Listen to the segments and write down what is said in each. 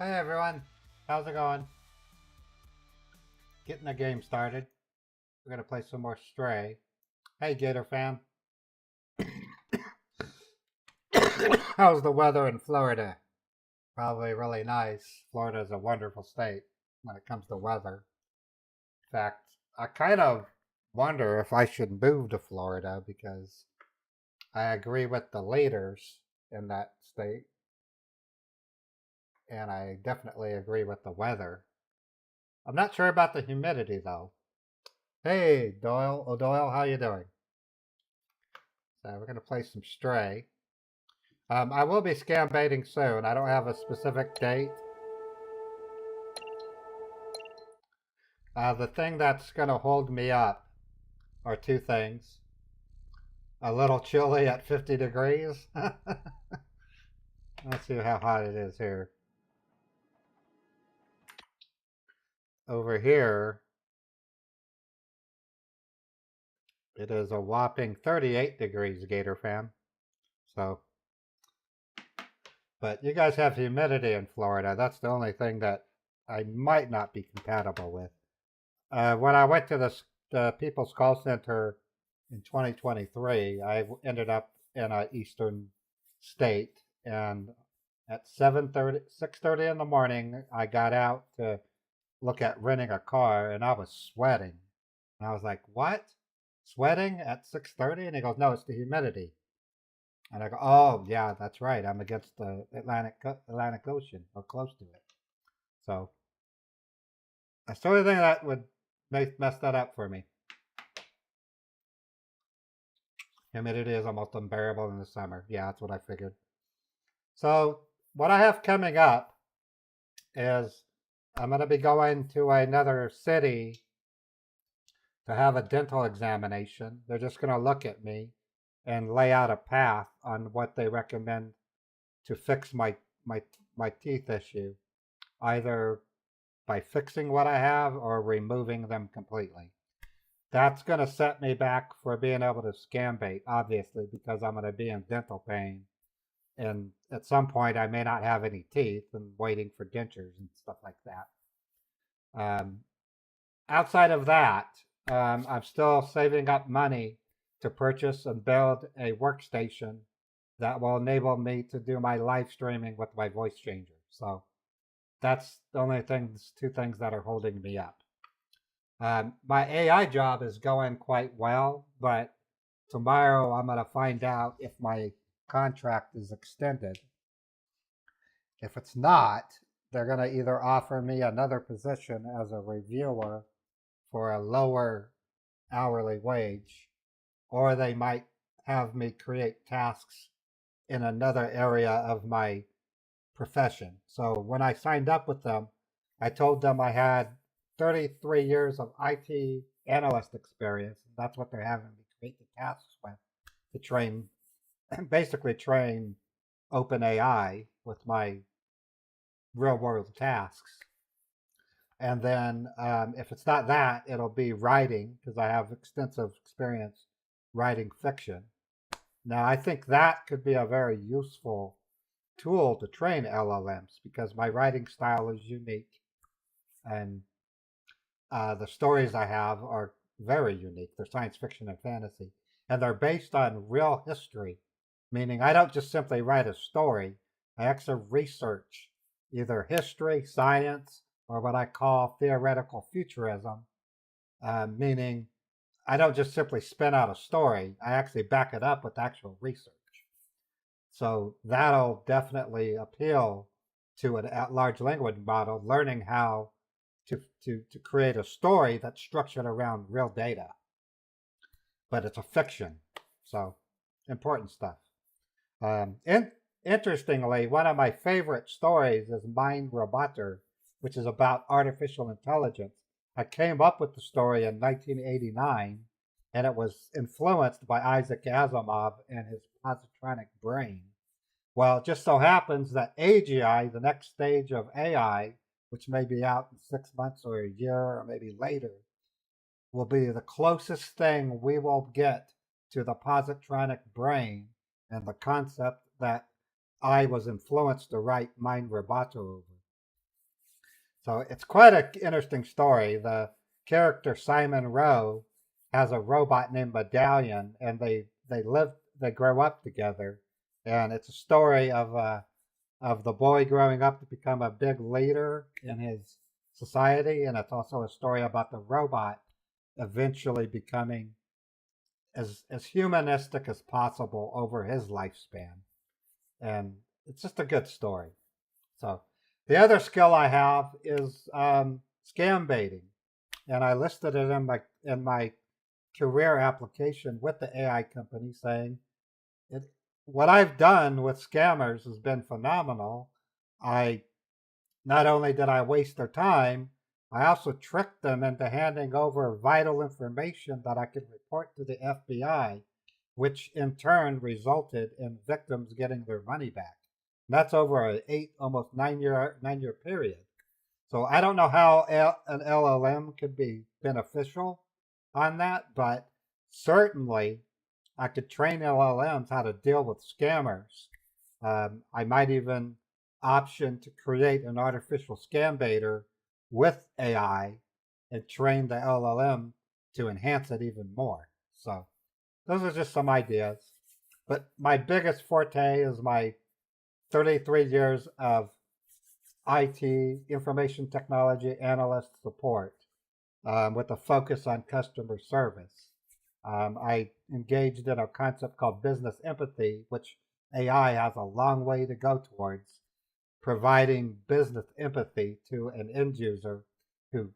Hey everyone, how's it going? Getting the game started. We're gonna play some more Stray. Hey Gator fan, how's the weather in Florida? Probably really nice. Florida is a wonderful state when it comes to weather. In fact, I kind of wonder if I should move to Florida because I agree with the leaders in that state, and I definitely agree with the weather. I'm not sure about the humidity though. Hey Doyle, O'Doyle, how you doing? So we're gonna play some Stray. I will be scam baiting soon. I don't have a specific date. The thing that's going to hold me up are two things. A little chilly at 50 degrees. Let's see how hot it is here. Over here, it is a whopping 38 degrees, Gator fan. So, but you guys have humidity in Florida. That's the only thing that I might not be compatible with. When I went to the People's Call Center in 2023, I ended up in an eastern state, and at 7:30, 6:30 in the morning, I got out to look at renting a car, and I was sweating. And I was like, "What? Sweating at 6:30?" And he goes, "No, it's the humidity." And I go, "Oh, yeah, that's right. I'm against the Atlantic Ocean or close to it." So that's the only thing that would mess that up for me. Humidity is almost unbearable in the summer. Yeah, that's what I figured. So what I have coming up is I'm going to be going to another city to have a dental examination. They're just going to look at me and lay out a path on what they recommend to fix my teeth issue, either by fixing what I have or removing them completely. That's going to set me back for being able to scam bait, obviously, because I'm going to be in dental pain. And at some point, I may not have any teeth and waiting for dentures and stuff like that. Outside of that, I'm still saving up money to purchase and build a workstation that will enable me to do my live streaming with my voice changer. So that's the only things, two things that are holding me up. My AI job is going quite well, but tomorrow I'm going to find out if my contract is extended. If it's not, they're going to either offer me another position as a reviewer for a lower hourly wage, or they might have me create tasks in another area of my profession. So when I signed up with them, I told them I had 33 years of IT analyst experience. That's what they're having me create the tasks with to train, basically train OpenAI with my real world tasks. And then if it's not that, it'll be writing because I have extensive experience writing fiction. Now, I think that could be a very useful tool to train LLMs because my writing style is unique and the stories I have are very unique. They're science fiction and fantasy, and they're based on real history, meaning I don't just simply write a story. I actually research either history, science, or what I call theoretical futurism, meaning I don't just simply spin out a story. I actually back it up with actual research. So that'll definitely appeal to a large language model, learning how to create a story that's structured around real data, but it's a fiction. So important stuff. Interestingly, one of my favorite stories is Mind Roboter, which is about artificial intelligence. I came up with the story in 1989, and it was influenced by Isaac Asimov and his positronic brain. Well, it just so happens that AGI, the next stage of AI, which may be out in 6 months or a year or maybe later, will be the closest thing we will get to the positronic brain and the concept that I was influenced to write Mind Roboto over. So it's quite an interesting story. The character Simon Rowe has a robot named Medallion, and they grow up together, and it's a story of the boy growing up to become a big leader in his society, and it's also a story about the robot eventually becoming as humanistic as possible over his lifespan. And it's just a good story. So the other skill I have is scam baiting, and I listed it in my career application with the AI company, saying it, what I've done with scammers has been phenomenal. I Not only did I waste their time, I also tricked them into handing over vital information that I could report to the FBI, which in turn resulted in victims getting their money back. And that's over almost 9 year period. So I don't know how an LLM could be beneficial on that, but certainly I could train LLMs how to deal with scammers. I might even option to create an artificial scam baiter with AI and train the LLM to enhance it even more. So those are just some ideas. But my biggest forte is my 33 years of IT, information technology analyst support, with a focus on customer service. I engaged in a concept called business empathy, which AI has a long way to go towards providing business empathy to an end user who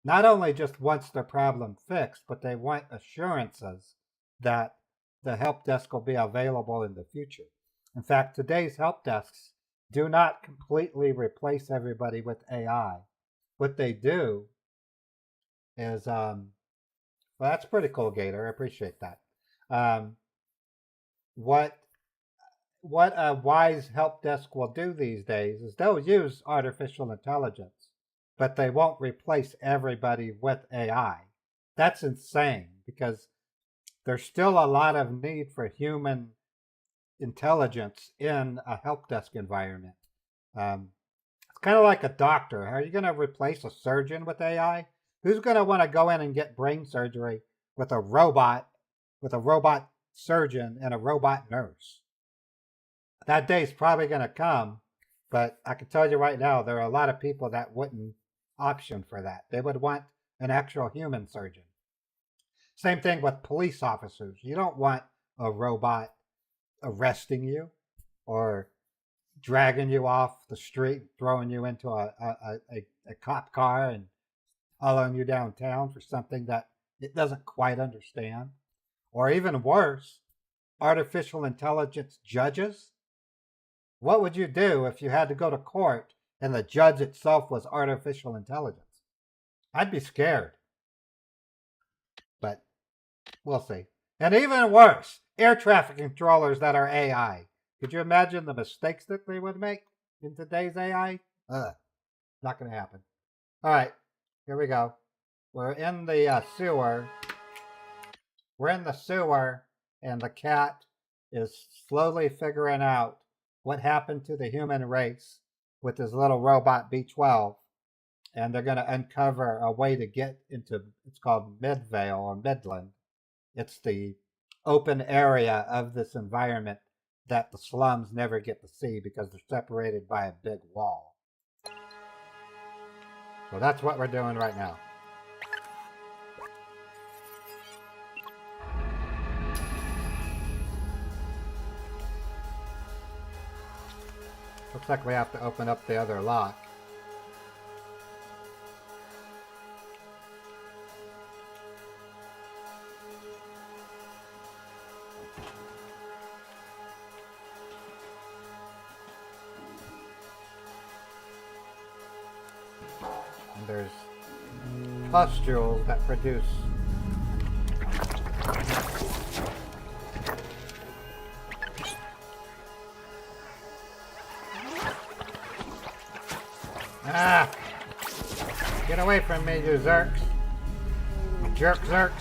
not only just wants their problem fixed, but they want assurances that the help desk will be available in the future. In fact, today's help desks do not completely replace everybody with AI. What they do is, well, that's pretty cool, Gator. I appreciate that. Um, what what a wise help desk will do these days is they'll use artificial intelligence, but they won't replace everybody with AI. That's insane because there's still a lot of need for human intelligence in a help desk environment. It's kind of like a doctor. Are you going to replace a surgeon with AI? Who's going to want to go in and get brain surgery with a robot surgeon and a robot nurse? That day's probably going to come, but I can tell you right now, there are a lot of people that wouldn't option for that. They would want an actual human surgeon. Same thing with police officers. You don't want a robot arresting you or dragging you off the street, throwing you into a cop car and hauling you downtown for something that it doesn't quite understand. Or even worse, artificial intelligence judges. What would you do if you had to go to court and the judge itself was artificial intelligence? I'd be scared. But we'll see. And even worse, air traffic controllers that are AI. Could you imagine the mistakes that they would make in today's AI? Not going to happen. All right, here we go. We're in the sewer. We're in the sewer, and the cat is slowly figuring out what happened to the human race with his little robot B12. And they're going to uncover a way to get into, it's called Midvale or Midland. It's the open area of this environment that the slums never get to see because they're separated by a big wall. So that's what we're doing right now. Looks like we have to open up the other lock. And there's pustules that produce get away from me, you Zerks. Jerk Zerks.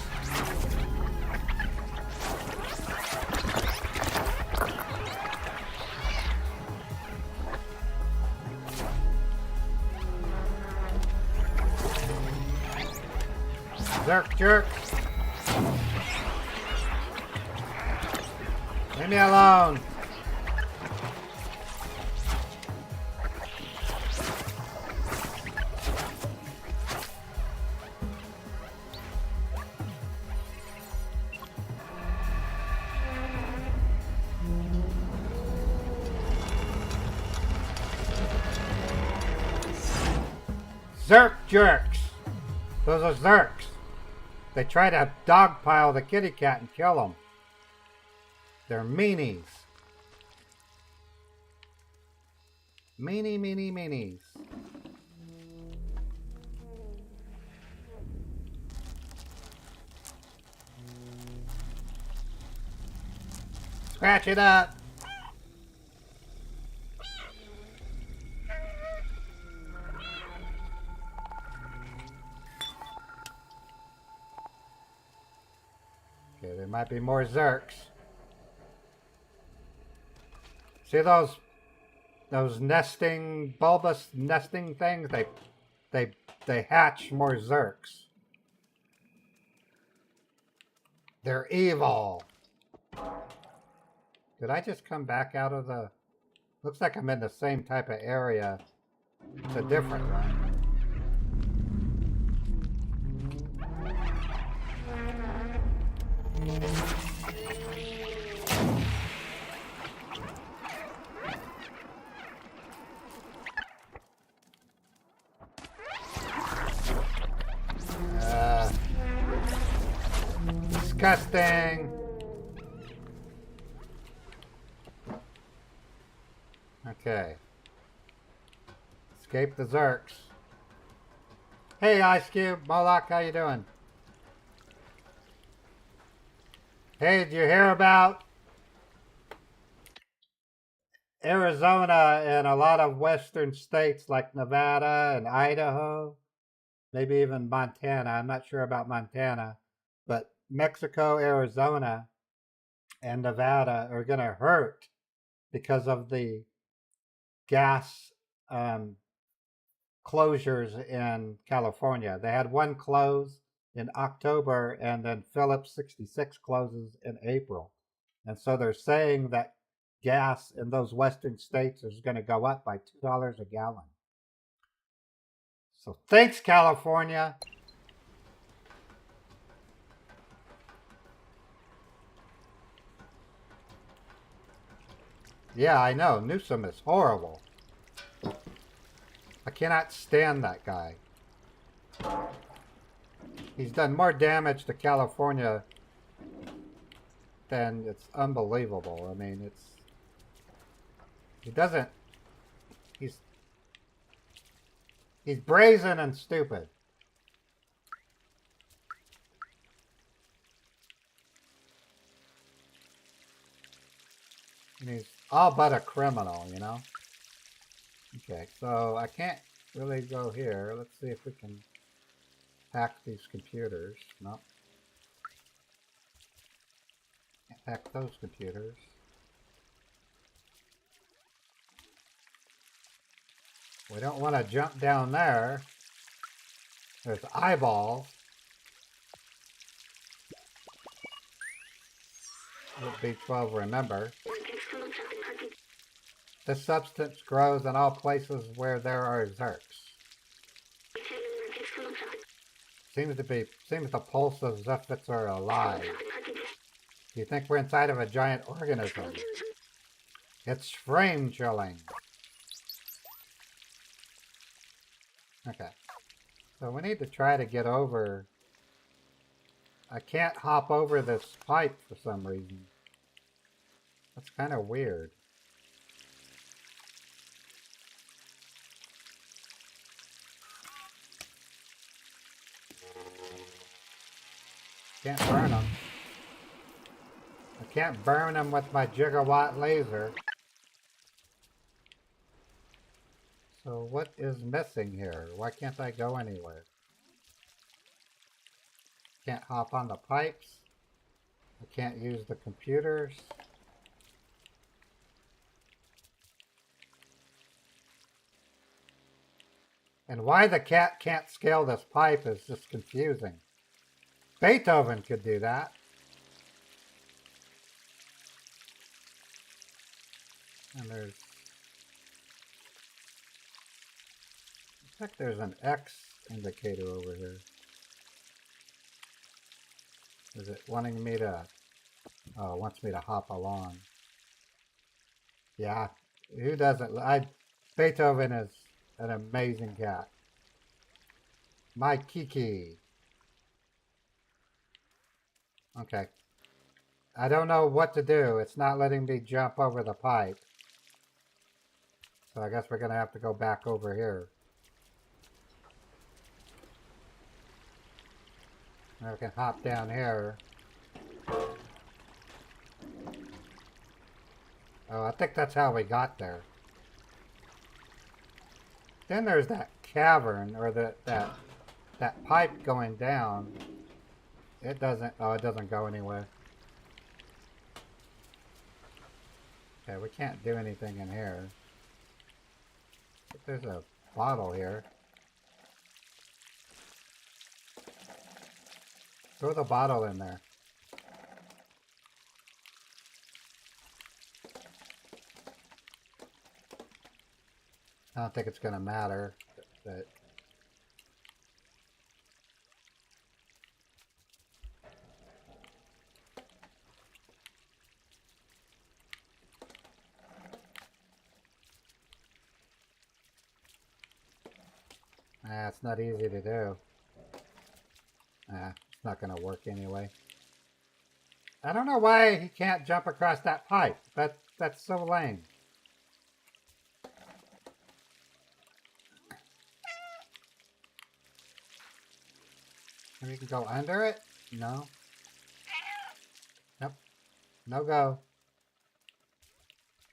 Zerk jerks. Leave me alone. Zerk jerks. Those are Zerks. They try to dogpile the kitty cat and kill him. They're meanies. Meanies. Scratch it up. Okay, there might be more Zerks. See those nesting, bulbous nesting things? They hatch more Zerks. They're evil. Did I just come back out of the... Looks like I'm in the same type of area. It's a different one. Disgusting. Okay. Escape the Zerks. Hey, Ice Cube, Moloch, how you doing? Hey, did you hear about Arizona and a lot of western states like Nevada and Idaho? Maybe even Montana. I'm not sure about Montana. But Mexico, Arizona, and Nevada are going to hurt because of the gas closures in California. They had one close in October, and then Phillips 66 closes in April. And so they're saying that gas in those western states is going to go up by $2 a gallon. So thanks, California. Yeah, I know. Newsom is horrible. I cannot stand that guy. He's done more damage to California than it's unbelievable. I mean, he's brazen and stupid. And he's all but a criminal, you know? Okay, so I can't really go here. Let's see if we can hack these computers. Nope. Can't hack those computers. We don't want to jump down there. There's eyeballs. B12, remember. This substance grows in all places where there are Zerks. Seems the pulse of Zephits are alive. Do you think we're inside of a giant organism? It's frame chilling. Okay. So we need to try to get over. I can't hop over this pipe for some reason. That's kind of weird. Can't burn them. I can't burn them with my gigawatt laser. So what is missing here? Why can't I go anywhere? Can't hop on the pipes. I can't use the computers. And why the cat can't scale this pipe is just confusing. Beethoven could do that. And there's, looks like there's an X indicator over here. Is it wanting me to, oh, it wants me to hop along. Yeah, who doesn't? Beethoven is an amazing cat. My Kiki. Okay. I don't know what to do. It's not letting me jump over the pipe. So I guess we're going to have to go back over here. And I can hop down here. Oh, I think that's how we got there. Then there's that cavern, or that pipe going down. It doesn't go anywhere. Okay, we can't do anything in here. But there's a bottle here. Throw the bottle in there. I don't think it's going to matter, but it's not easy to do. It's not going to work anyway. I don't know why he can't jump across that pipe. That's so lame. Maybe you can go under it? No. Nope. No go.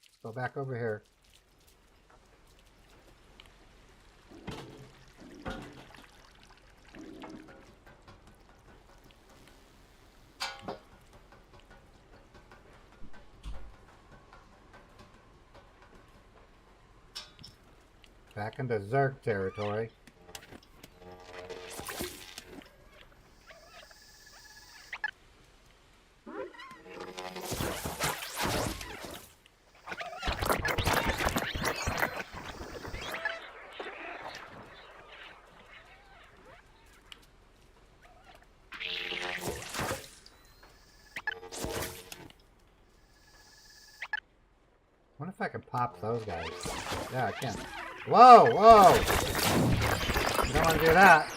Let's go back over here. Back into Zerg territory. I wonder if I can pop those guys. Yeah, I can. Whoa, whoa! You don't want to do that.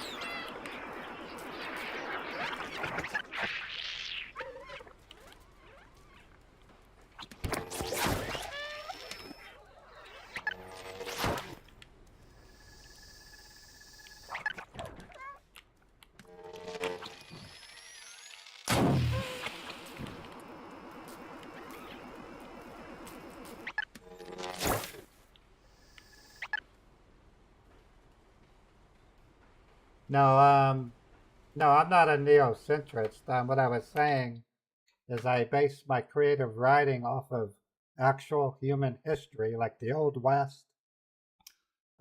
No, I'm not a neocentrist. What I was saying is I base my creative writing off of actual human history, like the Old West,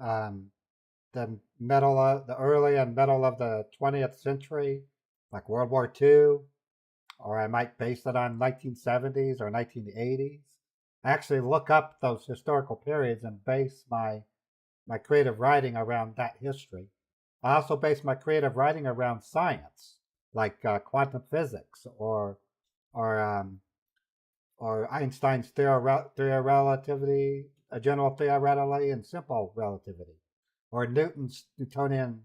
um, the early and middle of the 20th century, like World War II, or I might base it on 1970s or 1980s. I actually look up those historical periods and base my creative writing around that history. I also base my creative writing around science, like quantum physics or um, or Einstein's theory of relativity, a general theory of relativity, and simple relativity, or Newtonian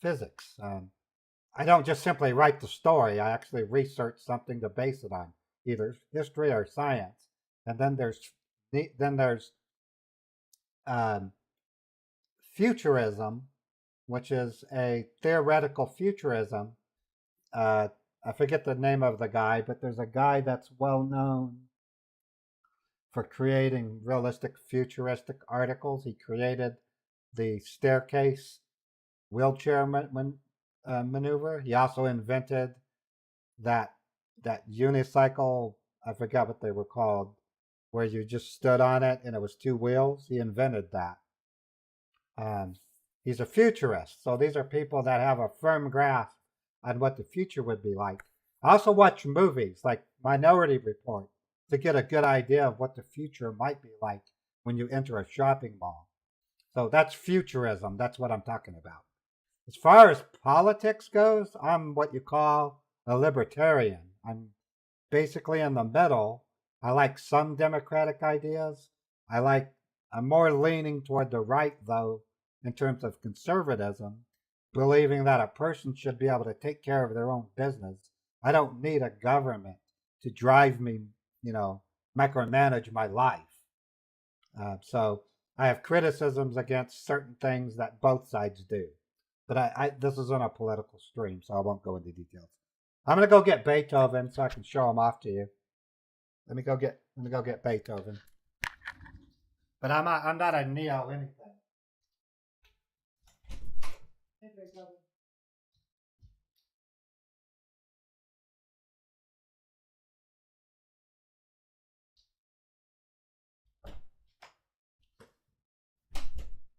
physics. I don't just simply write the story. I actually research something to base it on, either history or science. And then there's um, futurism, which is a theoretical futurism. I forget the name of the guy, but there's a guy that's well known for creating realistic futuristic articles. He created the staircase wheelchair maneuver. He also invented that unicycle. I forgot what they were called, where you just stood on it and it was two wheels. He invented that. He's a futurist, so these are people that have a firm grasp on what the future would be like. I also watch movies like Minority Report to get a good idea of what the future might be like when you enter a shopping mall. So that's futurism. That's what I'm talking about. As far as politics goes, I'm what you call a libertarian. I'm basically in the middle. I like some democratic ideas. I'm more leaning toward the right though in terms of conservatism, believing that a person should be able to take care of their own business. I don't need a government to drive me, micromanage my life. So I have criticisms against certain things that both sides do. But this is on a political stream, so I won't go into details. I'm gonna go get Beethoven so I can show him off to you. Let me go get Beethoven. But I'm not a neo anything. Hey, Beethoven.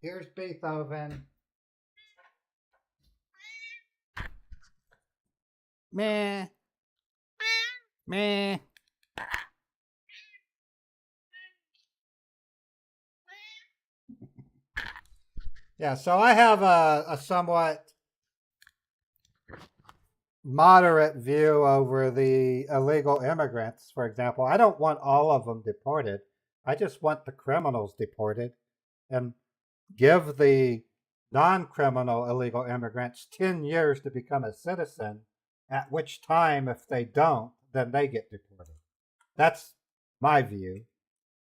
Here's Beethoven. Meh. Meh. Yeah, so I have a somewhat moderate view over the illegal immigrants, for example. I don't want all of them deported. I just want the criminals deported and give the non criminal illegal immigrants 10 years to become a citizen, at which time, if they don't, then they get deported. That's my view.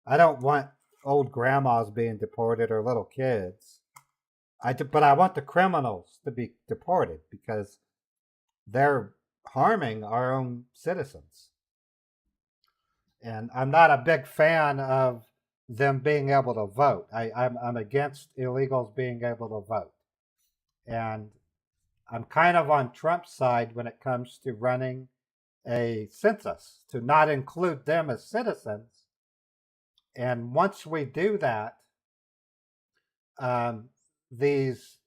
I don't want old grandmas being deported or little kids. But I want the criminals to be deported because they're harming our own citizens. And I'm not a big fan of them being able to vote. I'm against illegals being able to vote. And I'm kind of on Trump's side when it comes to running a census, to not include them as citizens. And once we do that, these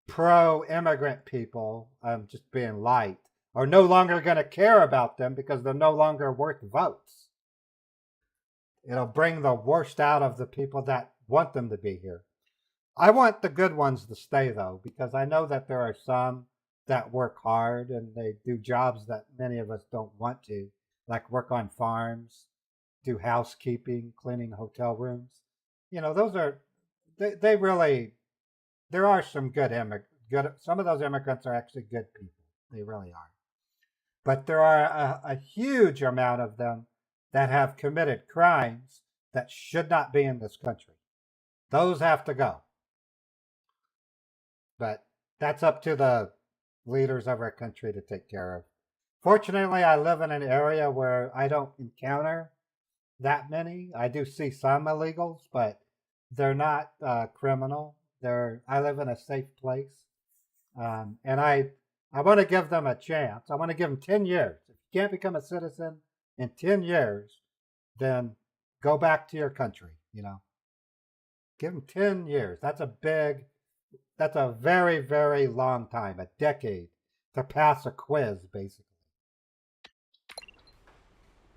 pro-immigrant people, just being light, are no longer going to care about them because they're no longer worth votes. It'll bring the worst out of the people that want them to be here. I want the good ones to stay though, because I know that there are some that work hard and they do jobs that many of us don't want to, like work on farms, do housekeeping, cleaning hotel rooms. Those are they really, there are some some of those immigrants are actually good people. They really are. But there are a huge amount of them that have committed crimes that should not be in this country. Those have to go. But that's up to the leaders of our country to take care of. Fortunately, I live in an area where I don't encounter that many. I do see some illegals, but they're not criminal. I live in a safe place, and I want to give them a chance. I want to give them 10 years. If you can't become a citizen in 10 years, then go back to your country. Give them 10 years. That's a very, very long time, a decade, to pass a quiz, basically.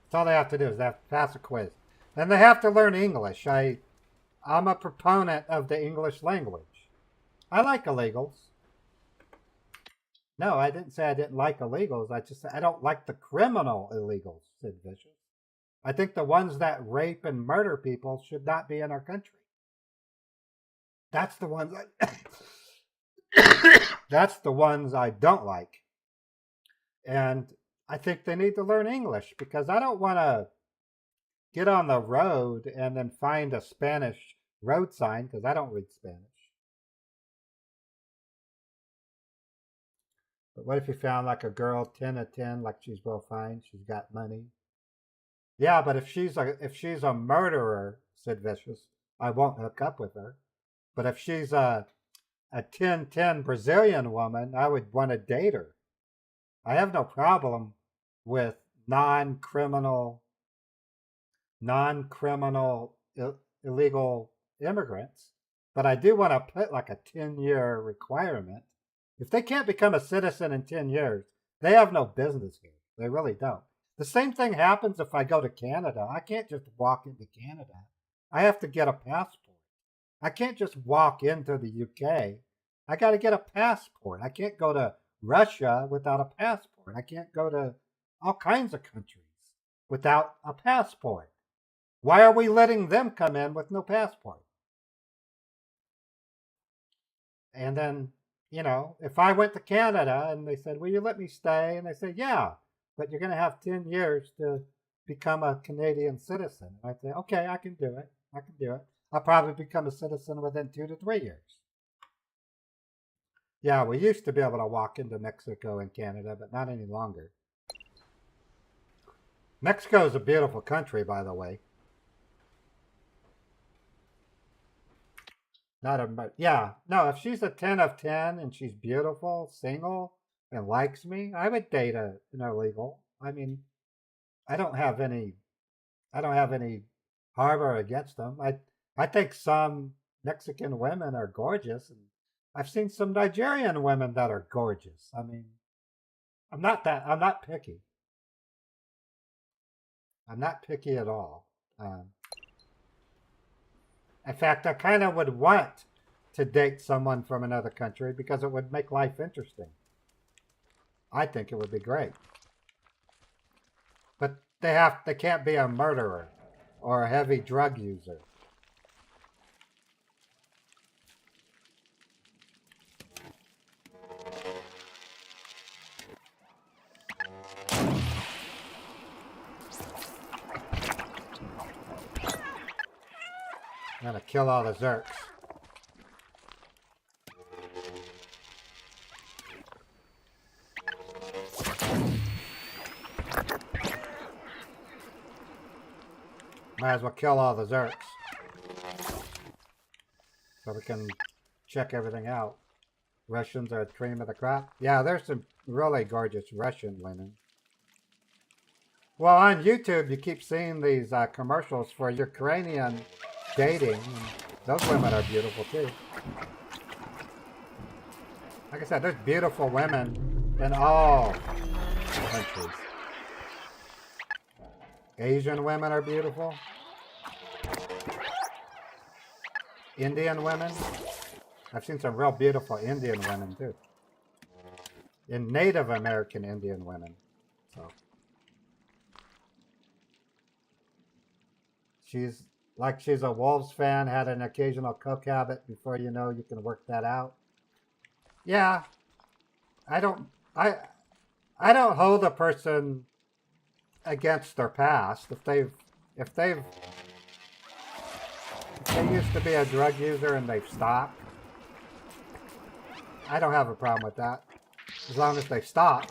That's all they have to do is they have to pass a quiz. And they have to learn English. I'm a proponent of the English language. I like illegals. No, I didn't say I didn't like illegals. I just said I don't like the criminal illegals, Sid Vicious. I think the ones that rape and murder people should not be in our country. That's the ones that's the ones I don't like. And I think they need to learn English because I don't want to get on the road and then find a Spanish road sign because I don't read Spanish. But what if you found like a girl 10 of 10, like she's real fine, she's got money? Yeah, but if she's a murderer, Sid Vicious, I won't hook up with her. But if she's a 10-10 Brazilian woman, I would want to date her. I have no problem with non-criminal illegal immigrants, but I do want to put like a 10-year requirement If they can't become a citizen in 10 years, they have no business here. They really don't. The same thing happens if I go to Canada. I can't just walk into Canada. I have to get a passport. I can't just walk into the UK. I got to get a passport. I can't go to Russia without a passport. I can't go to all kinds of countries without a passport. Why are we letting them come in with no passport? And then, if I went to Canada and they said, will you let me stay? And they say, yeah, but you're going to have 10 years to become a Canadian citizen. And I'd say, okay, I can do it. I can do it. I'll probably become a citizen within 2 to 3 years. Yeah, we used to be able to walk into Mexico and Canada, but not any longer. Mexico is a beautiful country, by the way. If she's a 10 of 10 and she's beautiful, single, and likes me, I would date an illegal. I mean, I don't have any harbor against them. I think some Mexican women are gorgeous, and I've seen some Nigerian women that are gorgeous. I mean, I'm not picky. I'm not picky at all. In fact, I kind of would want to date someone from another country because it would make life interesting. I think it would be great. But they can't be a murderer or a heavy drug user. I'm gonna kill all the Zerks. Might as well kill all the Zerks. So we can check everything out. Russians are the cream of the crop. Yeah, there's some really gorgeous Russian women. Well, on YouTube, you keep seeing these commercials for Ukrainian dating. And those women are beautiful too. Like I said, there's beautiful women in all countries. Asian women are beautiful. Indian women. I've seen some real beautiful Indian women too. And Native American Indian women. So she's a Wolves fan, had an occasional coke habit. Before you know, you can work that out. Yeah, I don't hold a person against their past. If they used to be a drug user and they've stopped, I don't have a problem with that, as long as they stop.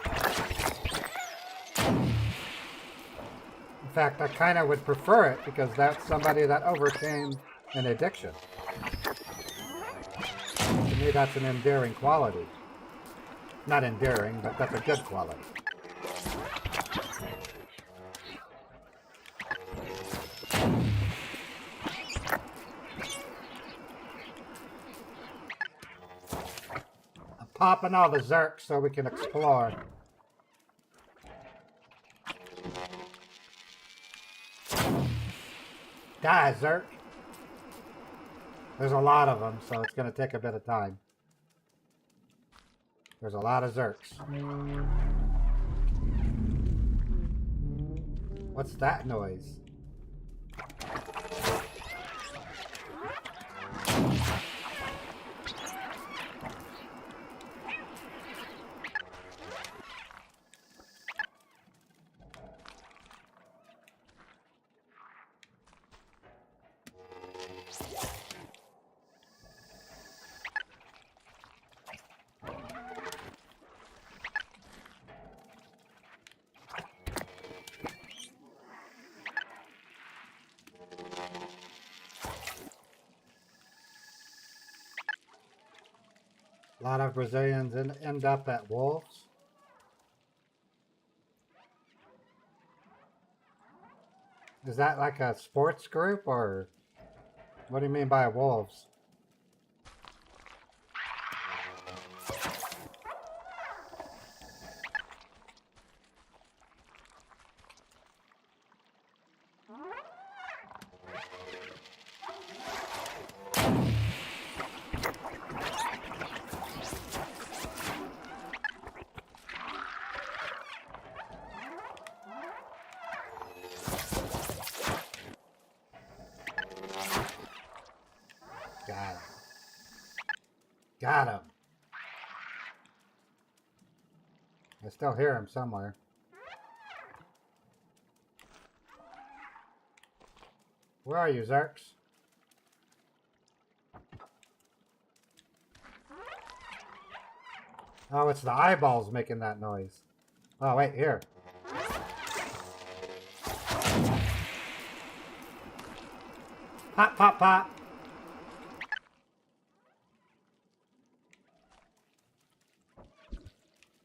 In fact, I kind of would prefer it because that's somebody that overcame an addiction. To me, that's an endearing quality. Not endearing, but that's a good quality. I'm popping all the Zerks so we can explore. Die, Zerk. There's a lot of them, so it's going to take a bit of time. There's a lot of Zerks. What's that noise? A lot of Brazilians end up at Wolves. Is that like a sports group, or what do you mean by Wolves? Got him. I still hear him somewhere. Where are you, Zerks? Oh, it's the eyeballs making that noise. Oh, wait, here. Pop, pop, pop.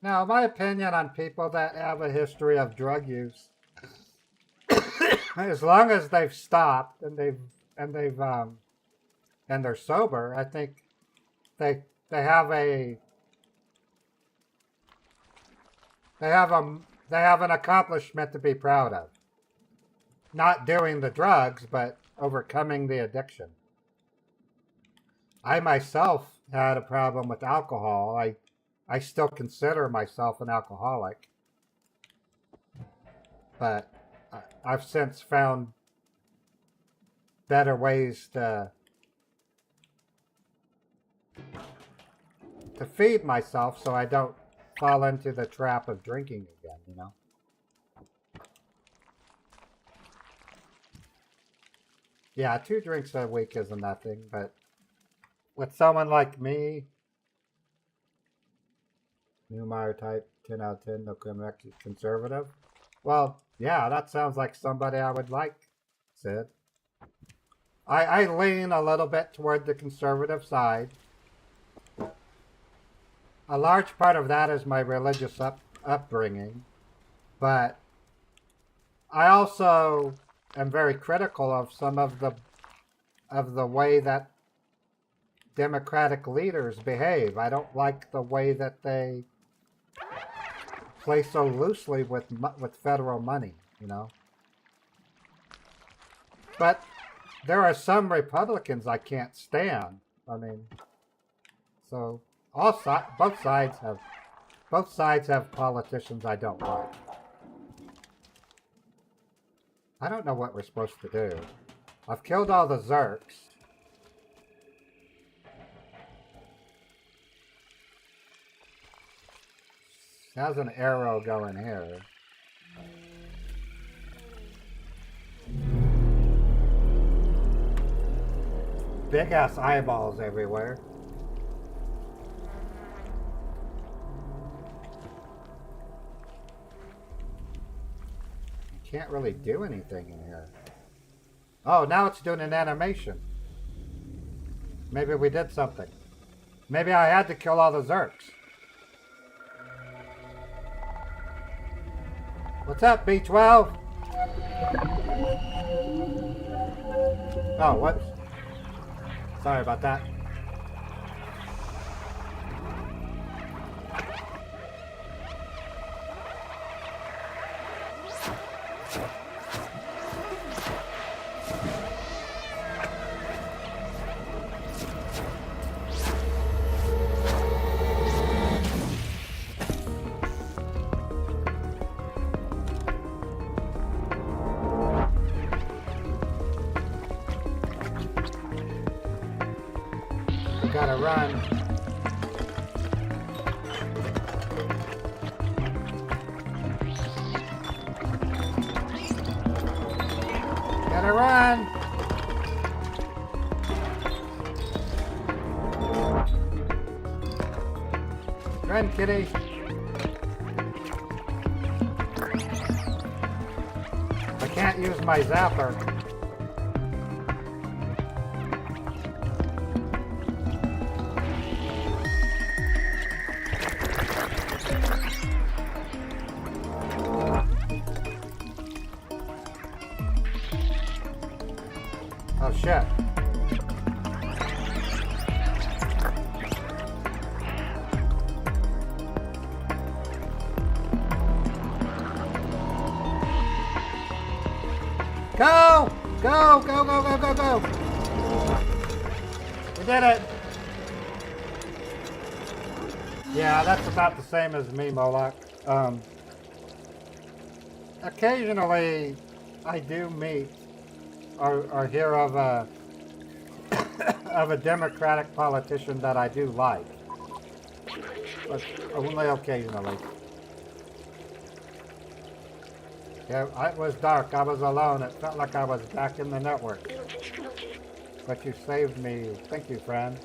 Now, my opinion on people that have a history of drug use, as long as they've stopped and they're sober, I think they have a they have an accomplishment to be proud of. Not doing the drugs, but overcoming the addiction. I myself had a problem with alcohol. I still consider myself an alcoholic, but I've since found better ways to feed myself so I don't fall into the trap of drinking again, you know? Yeah, 2 drinks a week isn't nothing, but with someone like me, Newmeyer type, 10 out of 10, no conservative. Well, yeah, that sounds like somebody I would like, Sid. I lean a little bit toward the conservative side. A large part of that is my religious upbringing, but I also am very critical of some of the way that Democratic leaders behave. I don't like the way that they play so loosely with federal money, you know. But there are some Republicans I can't stand. I mean, so both sides have politicians I don't like. I don't know what we're supposed to do. I've killed all the Zerks. How's an arrow going here? Big ass eyeballs everywhere. You can't really do anything in here. Oh, now it's doing an animation. Maybe we did something. Maybe I had to kill all the Zerks. What's up, B12? Oh, whoops. Sorry about that. Gotta run. Gotta run. Run, kitty. I can't use my zapper. Oh shit. Go! Go! Go, go, go, go, go! We did it! Yeah, that's about the same as me, Moloch. Occasionally, I do meet or hear of of a Democratic politician that I do like, but only occasionally. Yeah, it was dark. I was alone. It felt like I was back in the network. But you saved me. Thank you, friend.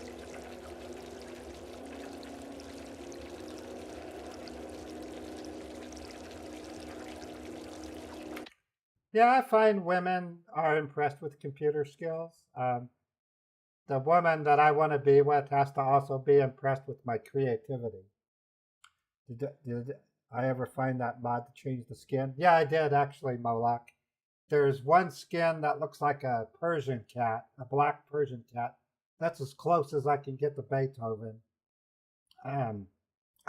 Yeah, I find women are impressed with computer skills. The woman that I want to be with has to also be impressed with my creativity. Did I ever find that mod to change the skin? Yeah, I did actually, Moloch. There's one skin that looks like a Persian cat, a black Persian cat. That's as close as I can get to Beethoven. I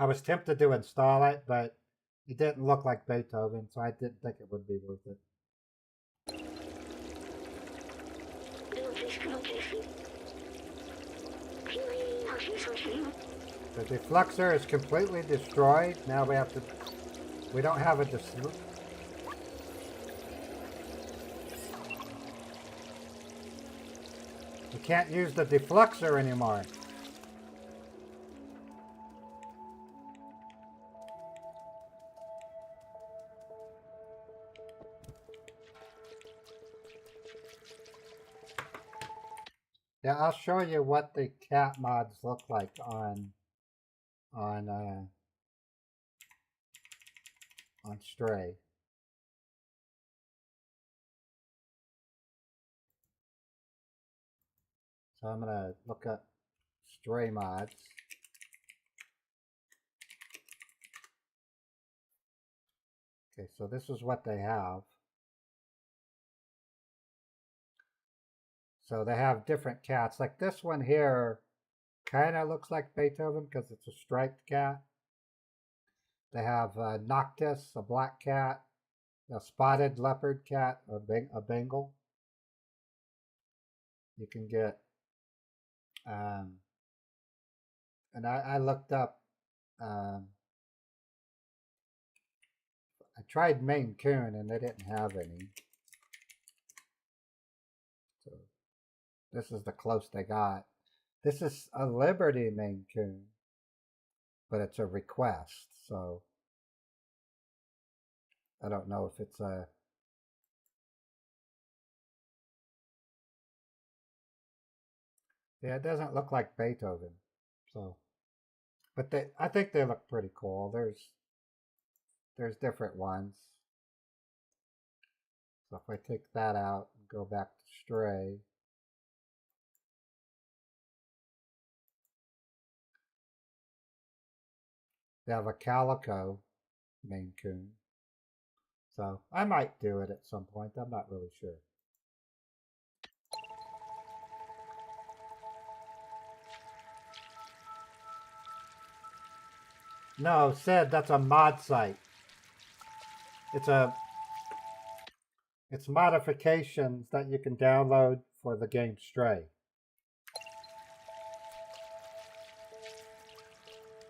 was tempted to install it, but it didn't look like Beethoven, so I didn't think it would be worth it. The defluxer is completely destroyed. Now we don't have a we can't use the defluxer anymore. Yeah, I'll show you what the cat mods look like on Stray. So I'm gonna look up Stray mods. Okay, so this is what they have. So they have different cats. Like this one here kind of looks like Beethoven because it's a striped cat. They have Noctis, a black cat, a spotted leopard cat, a Bengal. You can get, and I looked up, I tried Maine Coon and they didn't have any. So this is the close they got. This is a Liberty Maine Coon, but it's a request, so I don't know if it's a. Yeah, it doesn't look like Beethoven, so. But I think they look pretty cool. There's different ones. So if I take that out and go back to Stray, they have a Calico Maine Coon. So I might do it at some point. I'm not really sure. No, Sid, that's a mod site. It's modifications that you can download for the game Stray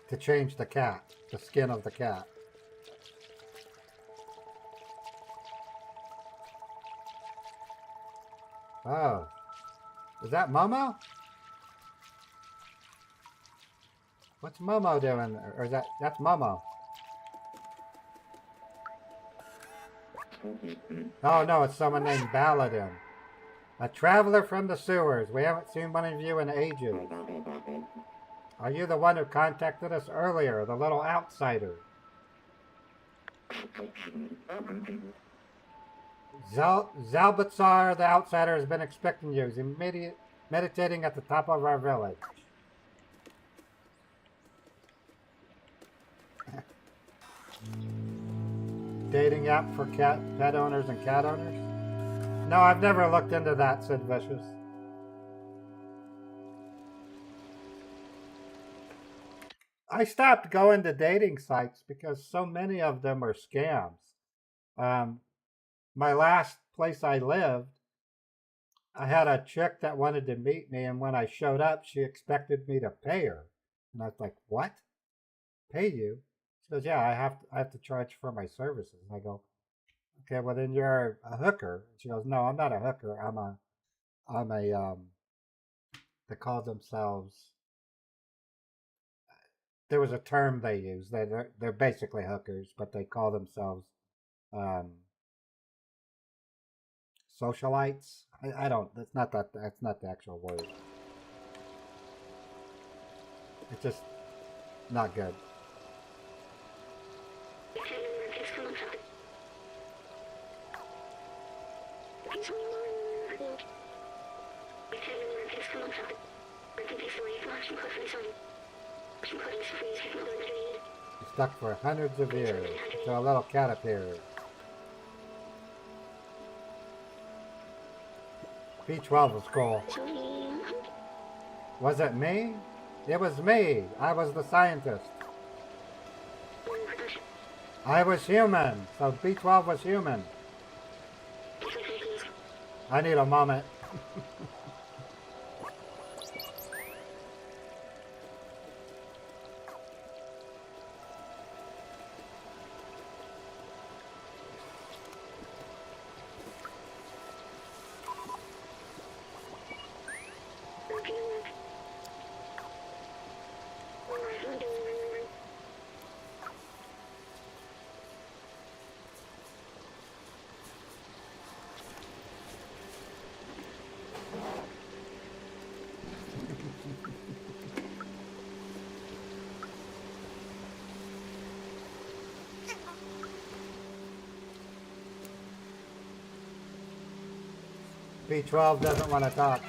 to change the cat, the skin of the cat. Oh, is that Momo? What's Momo doing? Or is that's Momo? Oh no, it's someone named Baladin. A traveler from the sewers. We haven't seen one of you in ages. Are you the one who contacted us earlier, the little outsider? Zalbatzar, the outsider, has been expecting you. He's meditating at the top of our village. Dating app for pet owners and cat owners? No, I've never looked into that, said Vicious. I stopped going to dating sites because so many of them are scams. My last place I lived, I had a chick that wanted to meet me, and when I showed up, she expected me to pay her. And I was like, "What? Pay you?" She goes, "Yeah, I have to charge for my services." And I go, "Okay, well then you're a hooker." And she goes, "No, I'm not a hooker. I'm a They call themselves. There was a term they use. They're basically hookers, but they call themselves um, socialites. I don't. That's not that. That's not the actual word. It's just not good. Stuck for hundreds of years until a little cat appeared. B12 was cool. Was it me? It was me. I was the scientist. I was human, so B12 was human. I need a moment. B12 doesn't want to talk.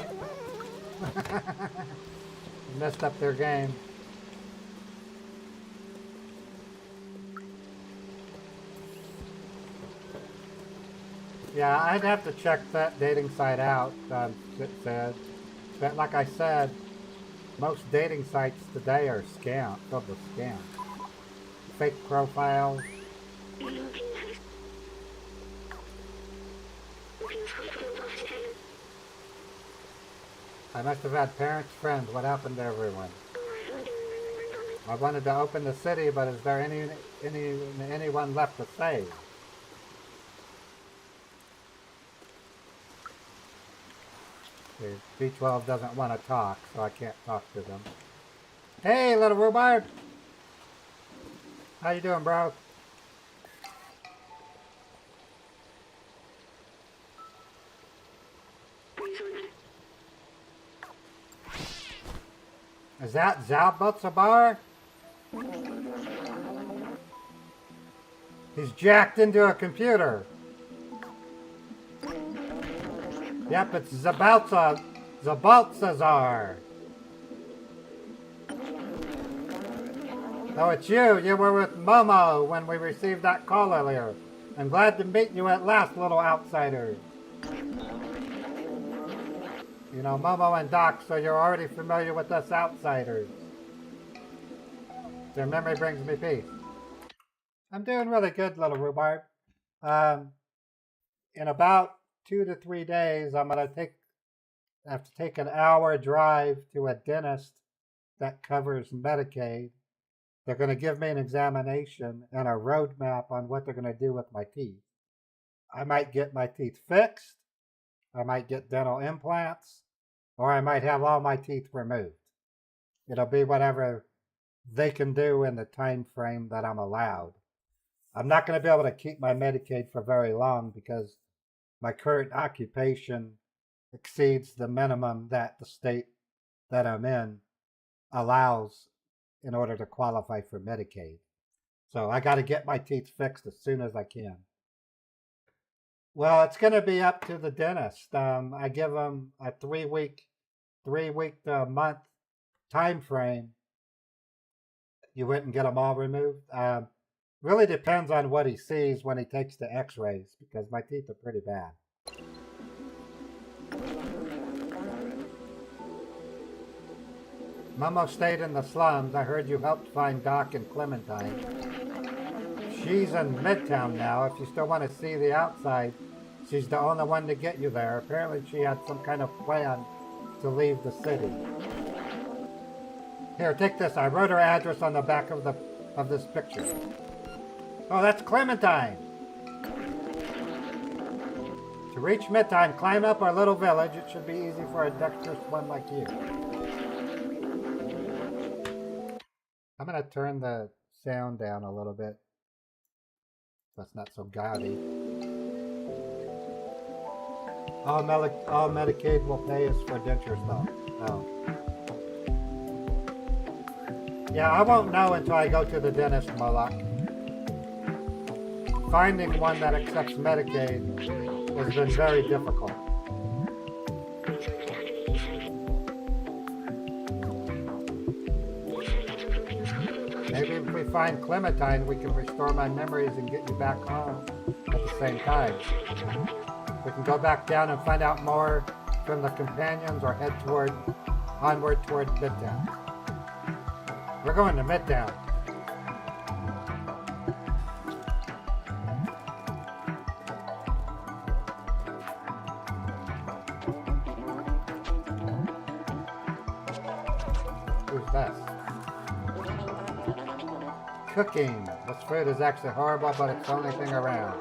Messed up their game. Yeah, I'd have to check that dating site out, it said. But like I said, most dating sites today are filled with scams. Fake profiles. I must have had parents, friends. What happened to everyone? I wanted to open the city, but is there anyone left to save? B12 doesn't want to talk, so I can't talk to them. Hey, little rhubarb! How you doing, bro? Is that Zalbutzabar? He's jacked into a computer. Yep, it's Zabaltzazar. Oh, it's you. You were with Momo when we received that call earlier. I'm glad to meet you at last, little outsider. You know, Momo and Doc, so you're already familiar with us outsiders. Their memory brings me peace. I'm doing really good, little rhubarb. In about 2 to 3 days, I'm gonna have to take an hour drive to a dentist that covers Medicaid. They're gonna give me an examination and a roadmap on what they're gonna do with my teeth. I might get my teeth fixed, I might get dental implants, or I might have all my teeth removed. It'll be whatever they can do in the time frame that I'm allowed. I'm not going to be able to keep my Medicaid for very long because my current occupation exceeds the minimum that the state that I'm in allows in order to qualify for Medicaid. So I got to get my teeth fixed as soon as I can. Well, it's going to be up to the dentist. I give them a 3-week to a month time frame. You wouldn't get them all removed. Really depends on what he sees when he takes the x-rays because my teeth are pretty bad. Momo stayed in the slums. I heard you helped find Doc and Clementine. She's in Midtown now. If you still want to see the outside, she's the only one to get you there. Apparently she had some kind of plan to leave the city. Here, take this. I wrote her address on the back of this picture. Oh, that's Clementine. To reach Midtime, climb up our little village. It should be easy for a dexterous one like you. I'm going to turn the sound down a little bit. So it's not so gaudy. All Medicaid will pay is for denture stuff. Oh. Yeah, I won't know until I go to the dentist, Moloch. Finding one that accepts Medicaid has been very difficult. Maybe if we find Clementine, we can restore my memories and get you back home at the same time. We can go back down and find out more from the companions or head onward toward Midtown. We're going to Midtown. Who's this? Cooking. This food is actually horrible, but it's the only thing around.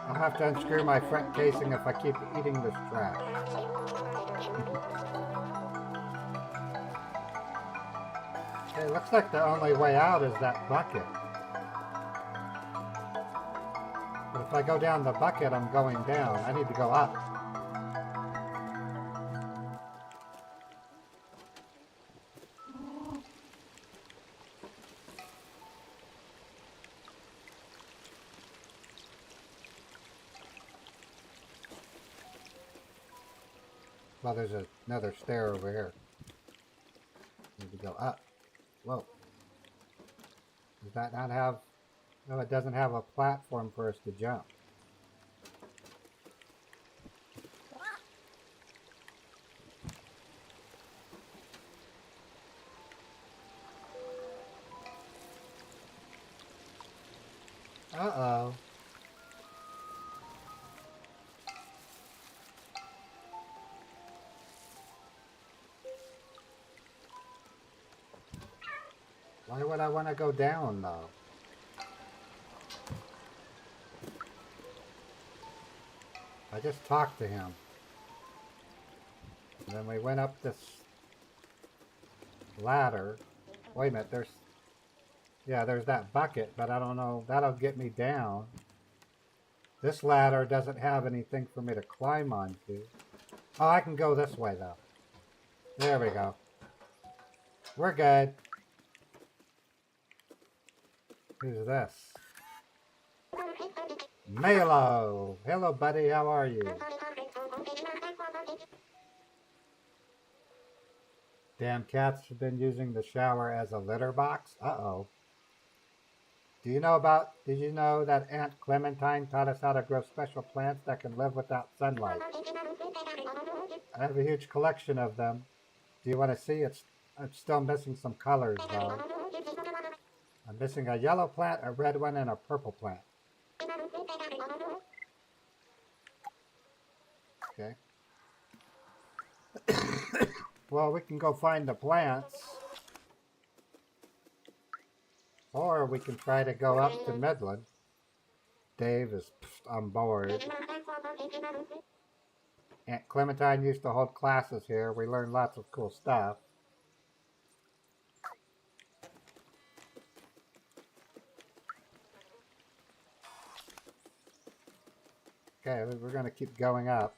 I'll have to unscrew my front casing if I keep eating this trash. Okay, looks like the only way out is that bucket. But if I go down the bucket, I'm going down. I need to go up. Well, there's another stair over here. Need to go up. Whoa. Does that not have... No, it doesn't have a platform for us to jump. Uh-oh. Why would I want to go down, though? I just talked to him. And then we went up this ladder. Wait a minute, there's that bucket, but I don't know, that'll get me down. This ladder doesn't have anything for me to climb onto. Oh, I can go this way, though. There we go. We're good. Who's this? Milo! Hello, buddy, how are you? Damn cats have been using the shower as a litter box? Uh-oh. Did you know that Aunt Clementine taught us how to grow special plants that can live without sunlight? I have a huge collection of them. Do you want to see? I'm still missing some colors, though. I'm missing a yellow plant, a red one, and a purple plant. Okay. Well, we can go find the plants. Or we can try to go up to Midland. Dave is on board. Aunt Clementine used to hold classes here. We learned lots of cool stuff. Okay, we're going to keep going up.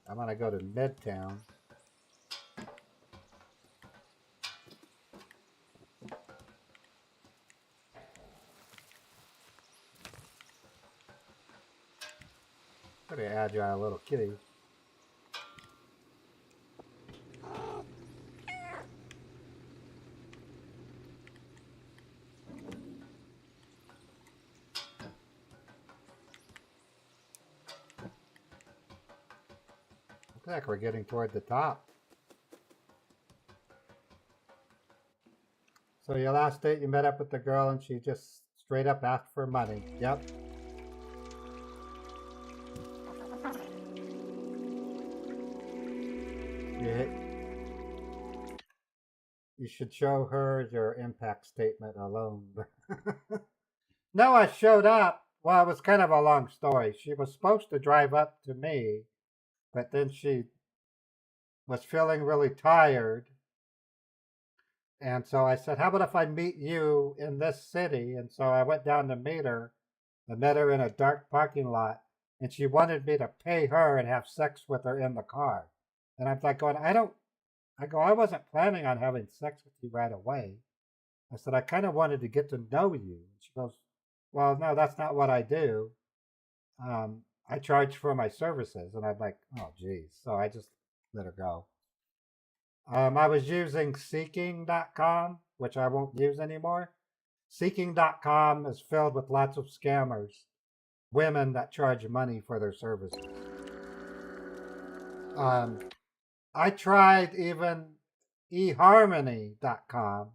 I'm going to go to Midtown. Pretty agile little kitty. Looks like we're getting toward the top. So your last date, you met up with the girl and she just straight up asked for money. Yep. You should show her your impact statement alone. No, I showed up. Well, it was kind of a long story. She was supposed to drive up to me, but then she was feeling really tired. And so I said, how about if I meet you in this city? And so I went down to meet her. I met her in a dark parking lot, and she wanted me to pay her and have sex with her in the car. And I'm like going, I wasn't planning on having sex with you right away. I said, I kind of wanted to get to know you. And she goes, well, no, that's not what I do. I charge for my services. And I'm like, oh, geez. So I just let her go. I was using Seeking.com, which I won't use anymore. Seeking.com is filled with lots of scammers, women that charge money for their services. Um, I tried even eHarmony.com.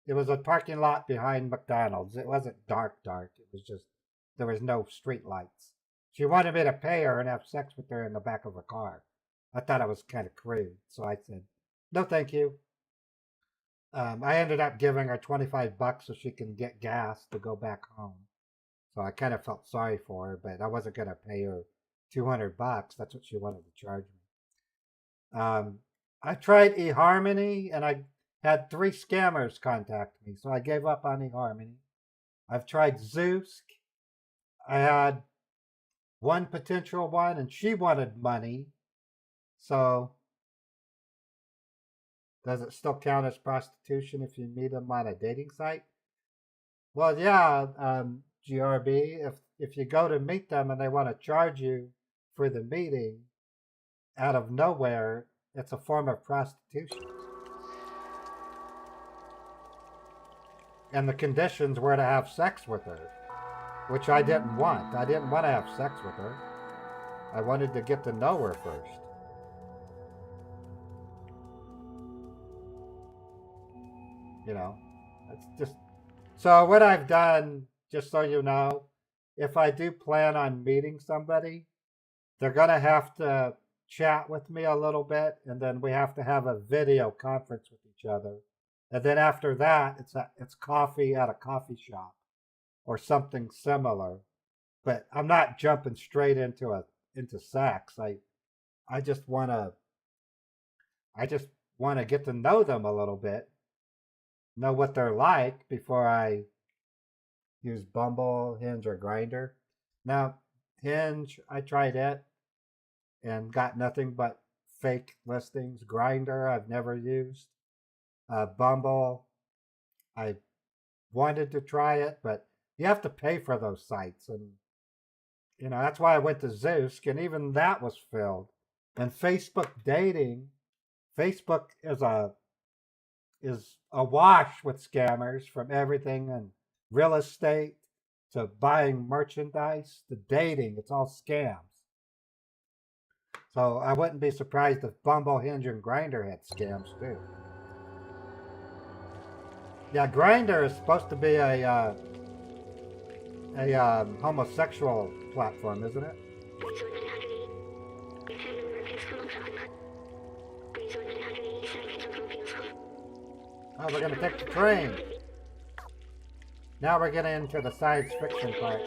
It was a parking lot behind McDonald's. It wasn't dark, dark. It was just, there was no street lights. She wanted me to pay her and have sex with her in the back of her car. I thought it was kind of crude. So I said, no, thank you. I ended up giving her $25 so she can get gas to go back home. So I kind of felt sorry for her, but I wasn't going to pay her $200. That's what she wanted to charge me. I tried eHarmony and I had 3 scammers contact me, so I gave up on eHarmony. I've tried Zeus. I had one potential one and she wanted money. So does it still count as prostitution if you meet them on a dating site? Well, yeah, GRB, if you go to meet them and they want to charge you for the meeting out of nowhere, it's a form of prostitution. And the conditions were to have sex with her, which I didn't want. I didn't want to have sex with her. I wanted to get to know her first. You know, it's just so what I've done, just so you know, if I do plan on meeting somebody, they're going to have to chat with me a little bit, and then we have to have a video conference with each other. And then after that, it's coffee at a coffee shop or something similar. But I'm not jumping straight into sex. I just want to I just want to get to know them a little bit, know what they're like before I use Bumble, Hinge, or Grinder. Now, Hinge, I tried it and got nothing but fake listings. Grinder, I've never used. Bumble, I wanted to try it, but you have to pay for those sites, and that's why I went to Zeus, and even that was filled. And Facebook dating, Facebook is awash with scammers, from everything and real estate to buying merchandise to dating. It's all scams. So I wouldn't be surprised if Bumble, Hinge, and Grinder had scams too. Yeah, Grinder is supposed to be a homosexual platform, isn't it? Oh, we're gonna take the train. Now we're getting into the science fiction part.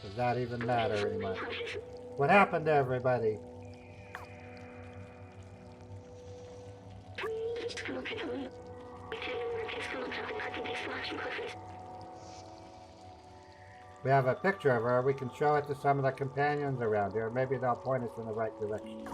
Does that even matter anymore? What happened to everybody? We have a picture of her. We can show it to some of the companions around here. Maybe they'll point us in the right direction.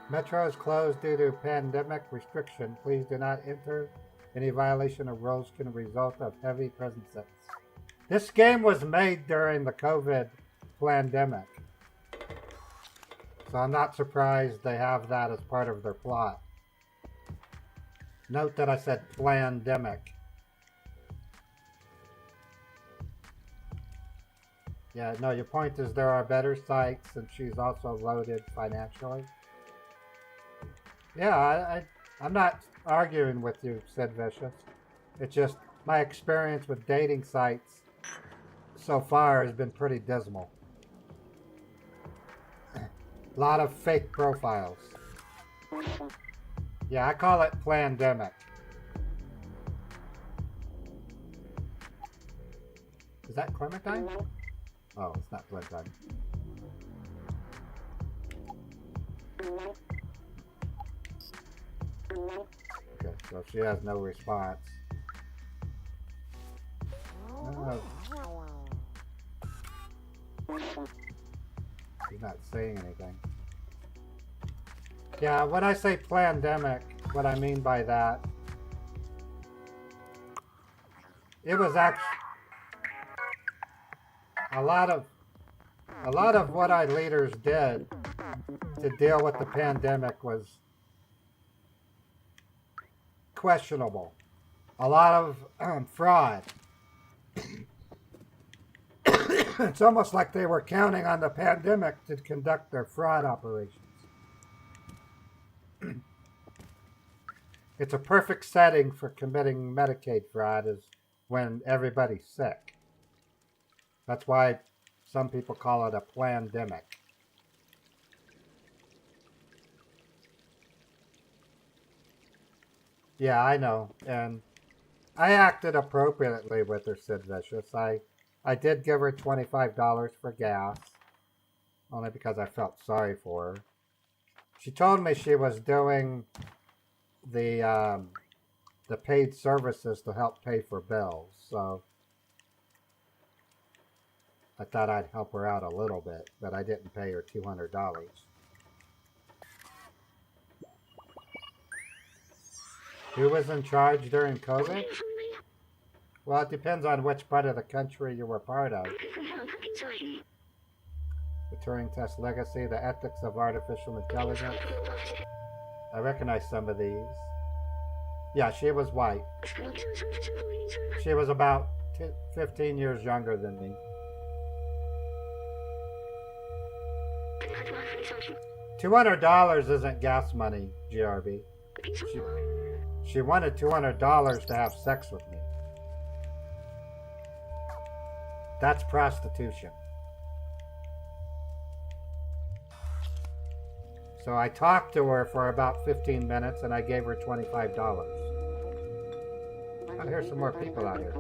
Metro is closed due to pandemic restriction. Please do not enter Any violation of rules can result of heavy prison sentence. This game was made during the COVID pandemic. So I'm not surprised they have that as part of their plot. Note that I said pandemic. Yeah, no, your point is there are better sites, and she's also loaded financially. Yeah, I'm not arguing with you, Sid Vicious. It's just my experience with dating sites so far has been pretty dismal. A lot of fake profiles. Yeah, I call it pandemic. Is that Clementine? Oh, it's not Clementine. Okay, so she has no response. She's not saying anything. Yeah, when I say pandemic, what I mean by that, it was actually a lot of what our leaders did to deal with the pandemic was questionable. A lot of fraud. It's almost like they were counting on the pandemic to conduct their fraud operations. It's a perfect setting for committing Medicaid fraud is when everybody's sick. That's why some people call it a pandemic. Yeah, I know. And I acted appropriately with her, Sid Vicious. I did give her $25 for gas, only because I felt sorry for her. She told me she was doing the paid services to help pay for bills, so I thought I'd help her out a little bit, but I didn't pay her $200. Who was in charge during COVID? Well, it depends on which part of the country you were part of. The Turing Test Legacy, the Ethics of Artificial Intelligence. I recognize some of these. Yeah, she was white. She was about 15 years younger than me. $200 isn't gas money, GRB. She wanted $200 to have sex with me. That's prostitution. So I talked to her for about 15 minutes and I gave her $25. I hear some more people out here.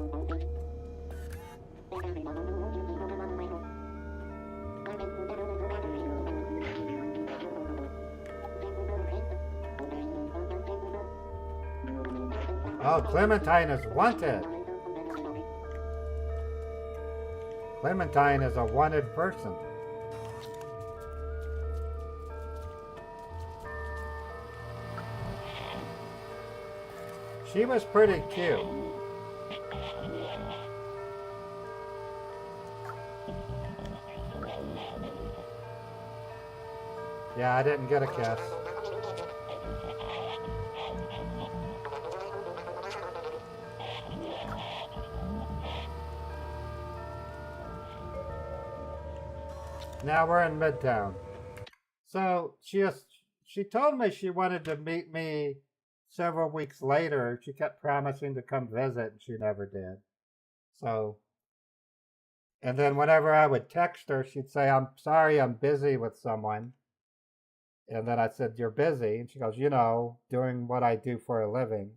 Oh, Clementine is wanted. Clementine is a wanted person. She was pretty cute. Yeah, I didn't get a kiss. Now we're in Midtown. So she told me she wanted to meet me several weeks later. She kept promising to come visit and she never did. So, and then whenever I would text her, she'd say, "I'm sorry, I'm busy with someone." And then I said, "You're busy?" And she goes, "Doing what I do for a living.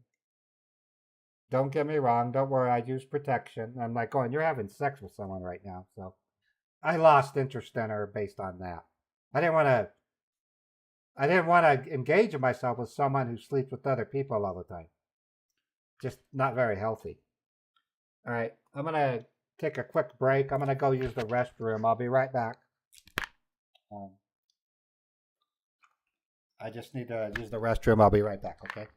Don't get me wrong. Don't worry. I use protection." And I'm like, "Oh, and you're having sex with someone right now." So I lost interest in her based on that. I didn't want to engage myself with someone who sleeps with other people all the time. Just not very healthy. All right, I'm going to take a quick break. I'm going to go use the restroom. I'll be right back. I just need to use the restroom. I'll be right back, okay?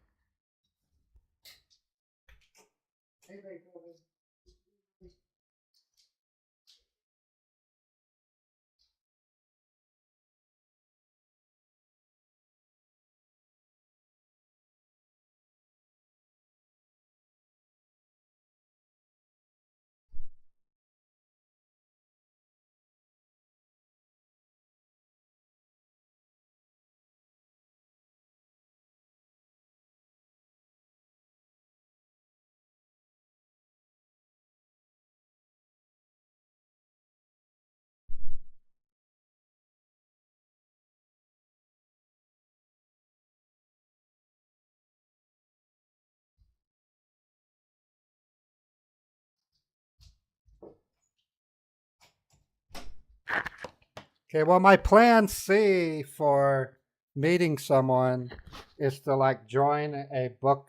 Okay, well, my plan C for meeting someone is to like join a book,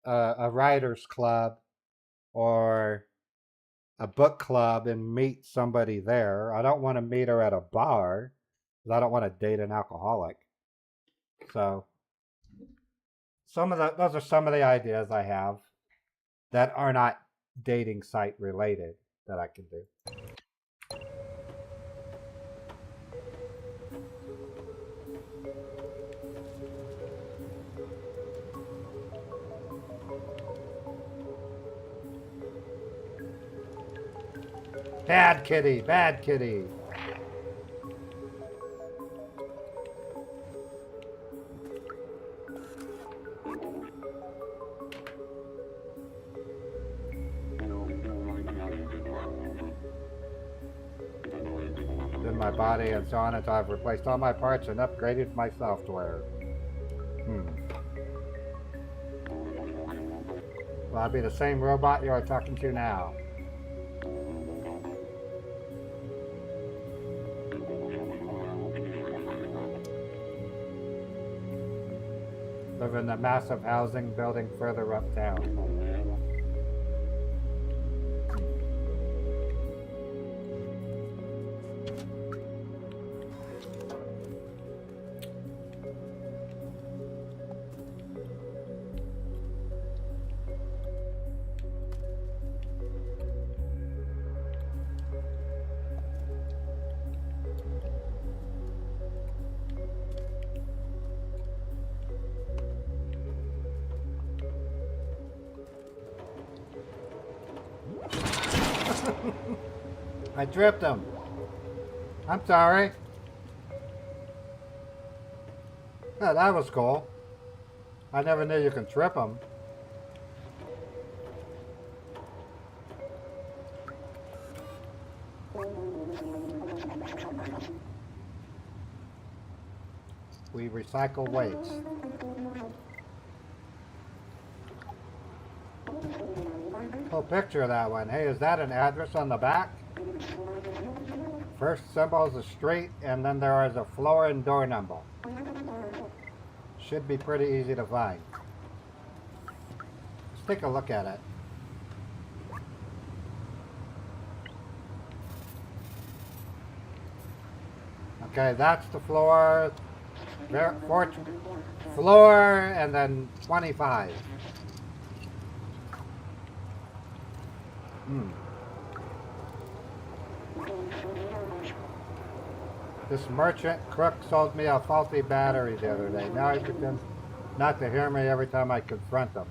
a writer's club or a book club and meet somebody there. I don't want to meet her at a bar because I don't want to date an alcoholic. So those are some of the ideas I have that are not dating site related that I can do. Bad kitty, bad kitty. In my body and so on until I've replaced all my parts and upgraded my software. Will I be the same robot you are talking to now? Live in the massive housing building further uptown. I tripped him. I'm sorry. Oh, that was cool. I never knew you can trip them. We recycle waste. Full picture of that one. Hey, is that an address on the back? First symbol is a street, and then there is a floor and door number. Should be pretty easy to find. Let's take a look at it. Okay, that's the floor. Floor, and then 25. This merchant crook sold me a faulty battery the other day. Now he pretends not to hear me every time I confront him.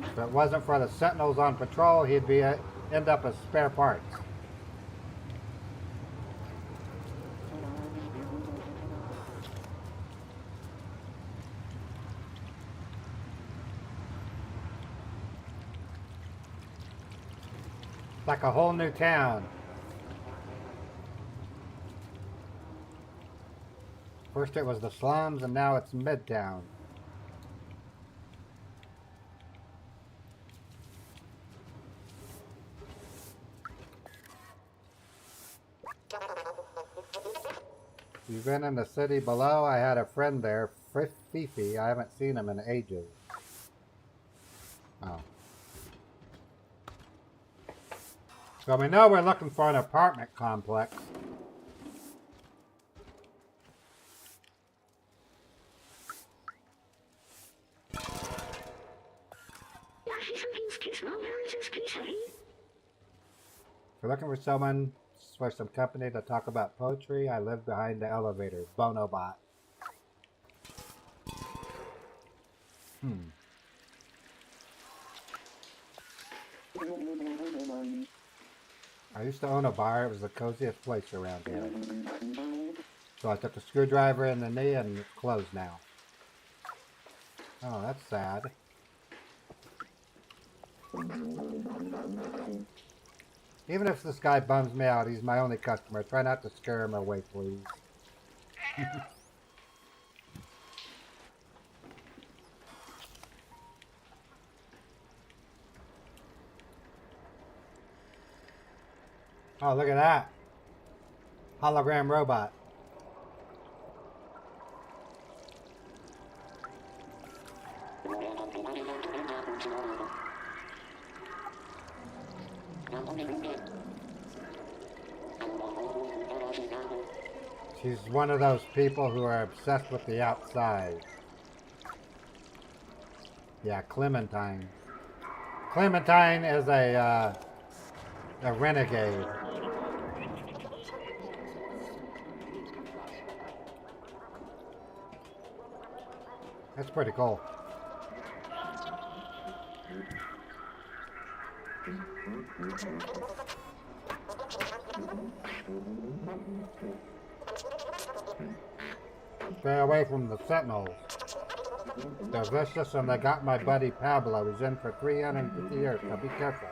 If it wasn't for the sentinels on patrol, he'd end up as spare parts. Like a whole new town. First it was the slums and now it's Midtown. You've been in the city below? I had a friend there, Fifi. I haven't seen him in ages. Oh. So we know we're looking for an apartment complex. If you're looking for someone for some company to talk about poetry, I live behind the elevator. Bonobot. I used to own a bar. It was the coziest place around here. So I took a screwdriver in the knee and it's closed now. Oh, that's sad. Even if this guy bums me out, he's my only customer. Try not to scare him away, please. Oh, look at that. Hologram robot. She's one of those people who are obsessed with the outside. Yeah, Clementine. Clementine is a renegade. That's pretty cool. Stay away from the sentinels. They're vicious and they got my buddy Pablo. He's in for 350 years, so be careful.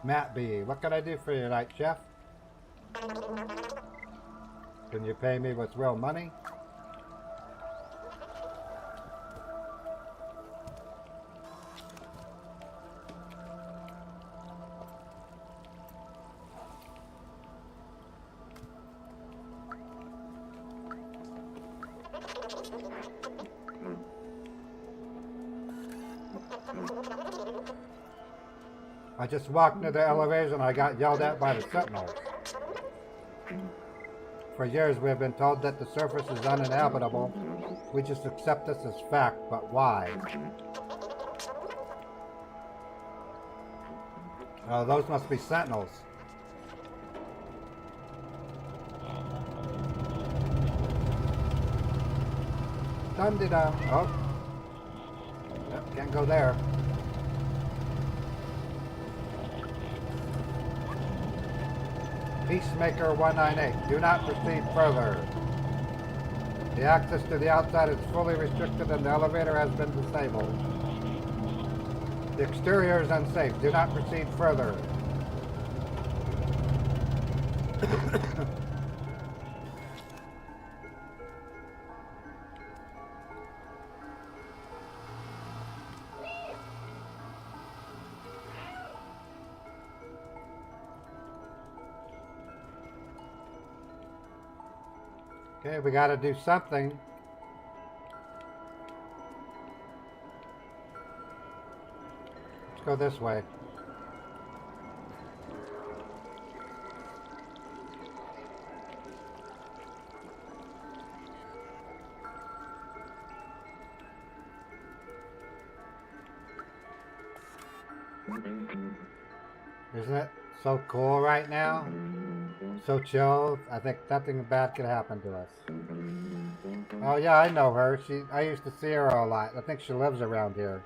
Matt B., what can I do for you tonight, Chef? Can you pay me with real money? I just walked near the elevators and I got yelled at by the sentinels. For years we have been told that the surface is uninhabitable. We just accept this as fact, but why? Oh, those must be sentinels. Dum-de-dum. Oh. Yep, can't go there. Peacemaker 198. Do not proceed further. The access to the outside is fully restricted and the elevator has been disabled. The exterior is unsafe. Do not proceed further. Okay, we got to do something. Let's go this way. Isn't it so cool right now? So chill. I think nothing bad could happen to us. Oh yeah, I know her. I used to see her a lot. I think she lives around here.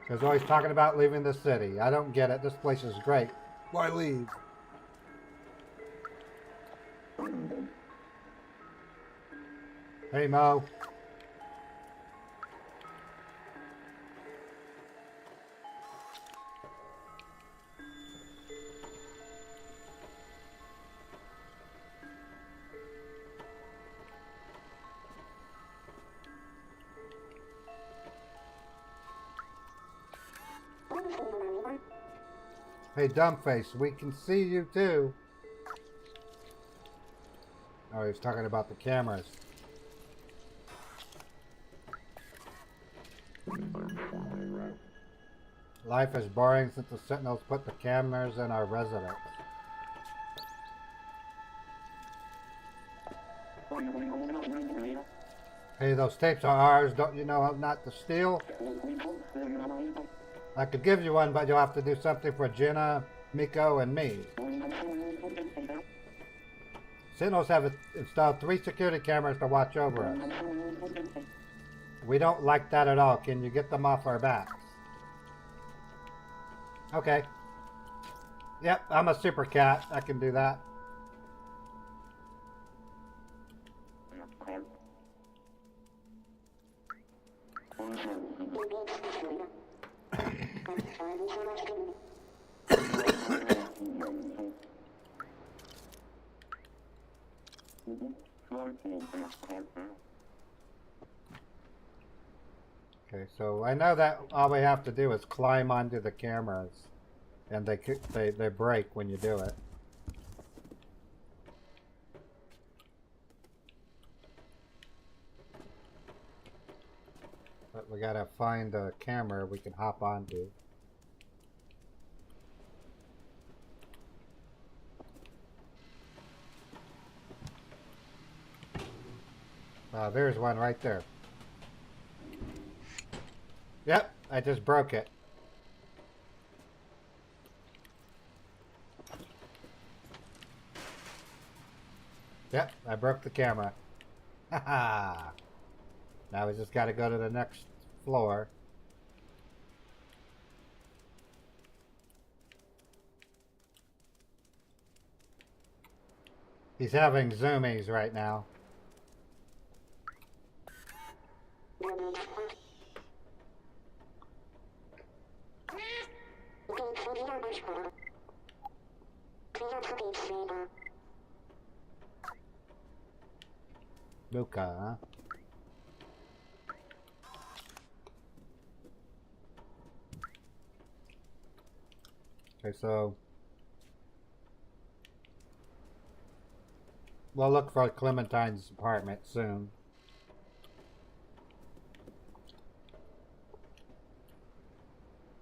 She was always talking about leaving the city. I don't get it. This place is great. Why leave? Hey Mo. Hey, Dumbface, we can see you too. Oh, he's talking about the cameras. Life is boring since the Sentinels put the cameras in our residence. Hey, those tapes are ours. Don't you know not to steal? I could give you one, but you'll have to do something for Jenna, Miko, and me. Sentinels have installed 3 security cameras to watch over us. We don't like that at all. Can you get them off our backs? Okay. Yep, I'm a super cat. I can do that. Okay, so I know that all we have to do is climb onto the cameras, and they break when you do it. But we gotta find a camera we can hop onto. There's one right there. Yep, I just broke it. Yep, I broke the camera. Haha. Now we just gotta go to the next floor. He's having zoomies right now. Luca, huh? Okay, so we'll look for Clementine's apartment soon.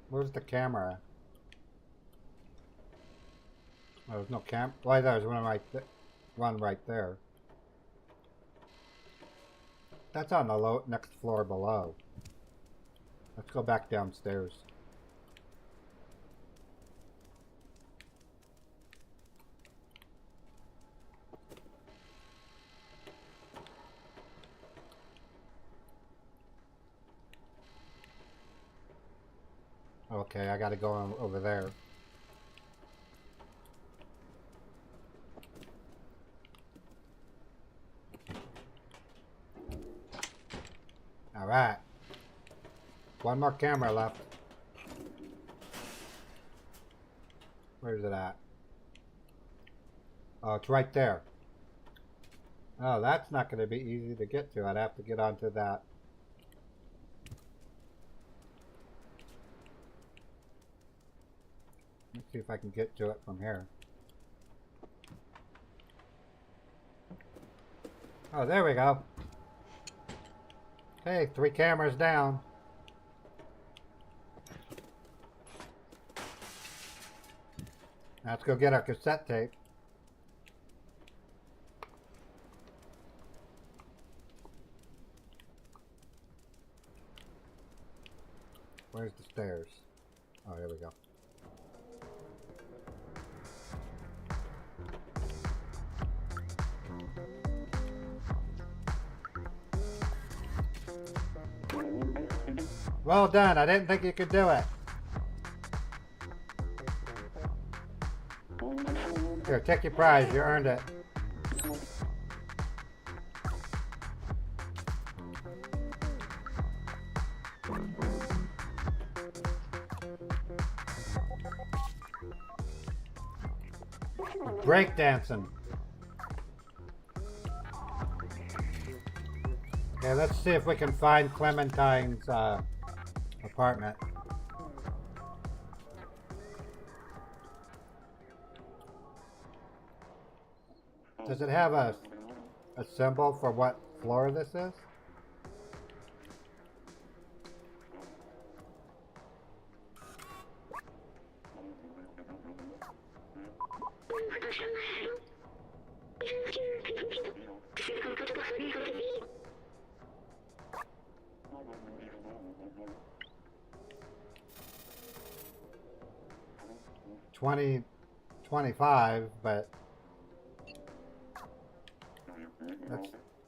Where's the camera? Oh, there's no cam. Why, there's one right there. That's on the next floor below. Let's go back downstairs. Okay, I gotta go over there. Alright. One more camera left. Where's it at? Oh, it's right there. Oh, that's not going to be easy to get to. I'd have to get onto that. Let's see if I can get to it from here. Oh, there we go. Hey, 3 cameras down. Now let's go get our cassette tape. Where's the stairs? Oh, here we go. Well done. I didn't think you could do it. Here, take your prize. You earned it. Breakdancing. Okay, let's see if we can find Clementine's apartment. Does it have a symbol for what floor this is? 20, 25, but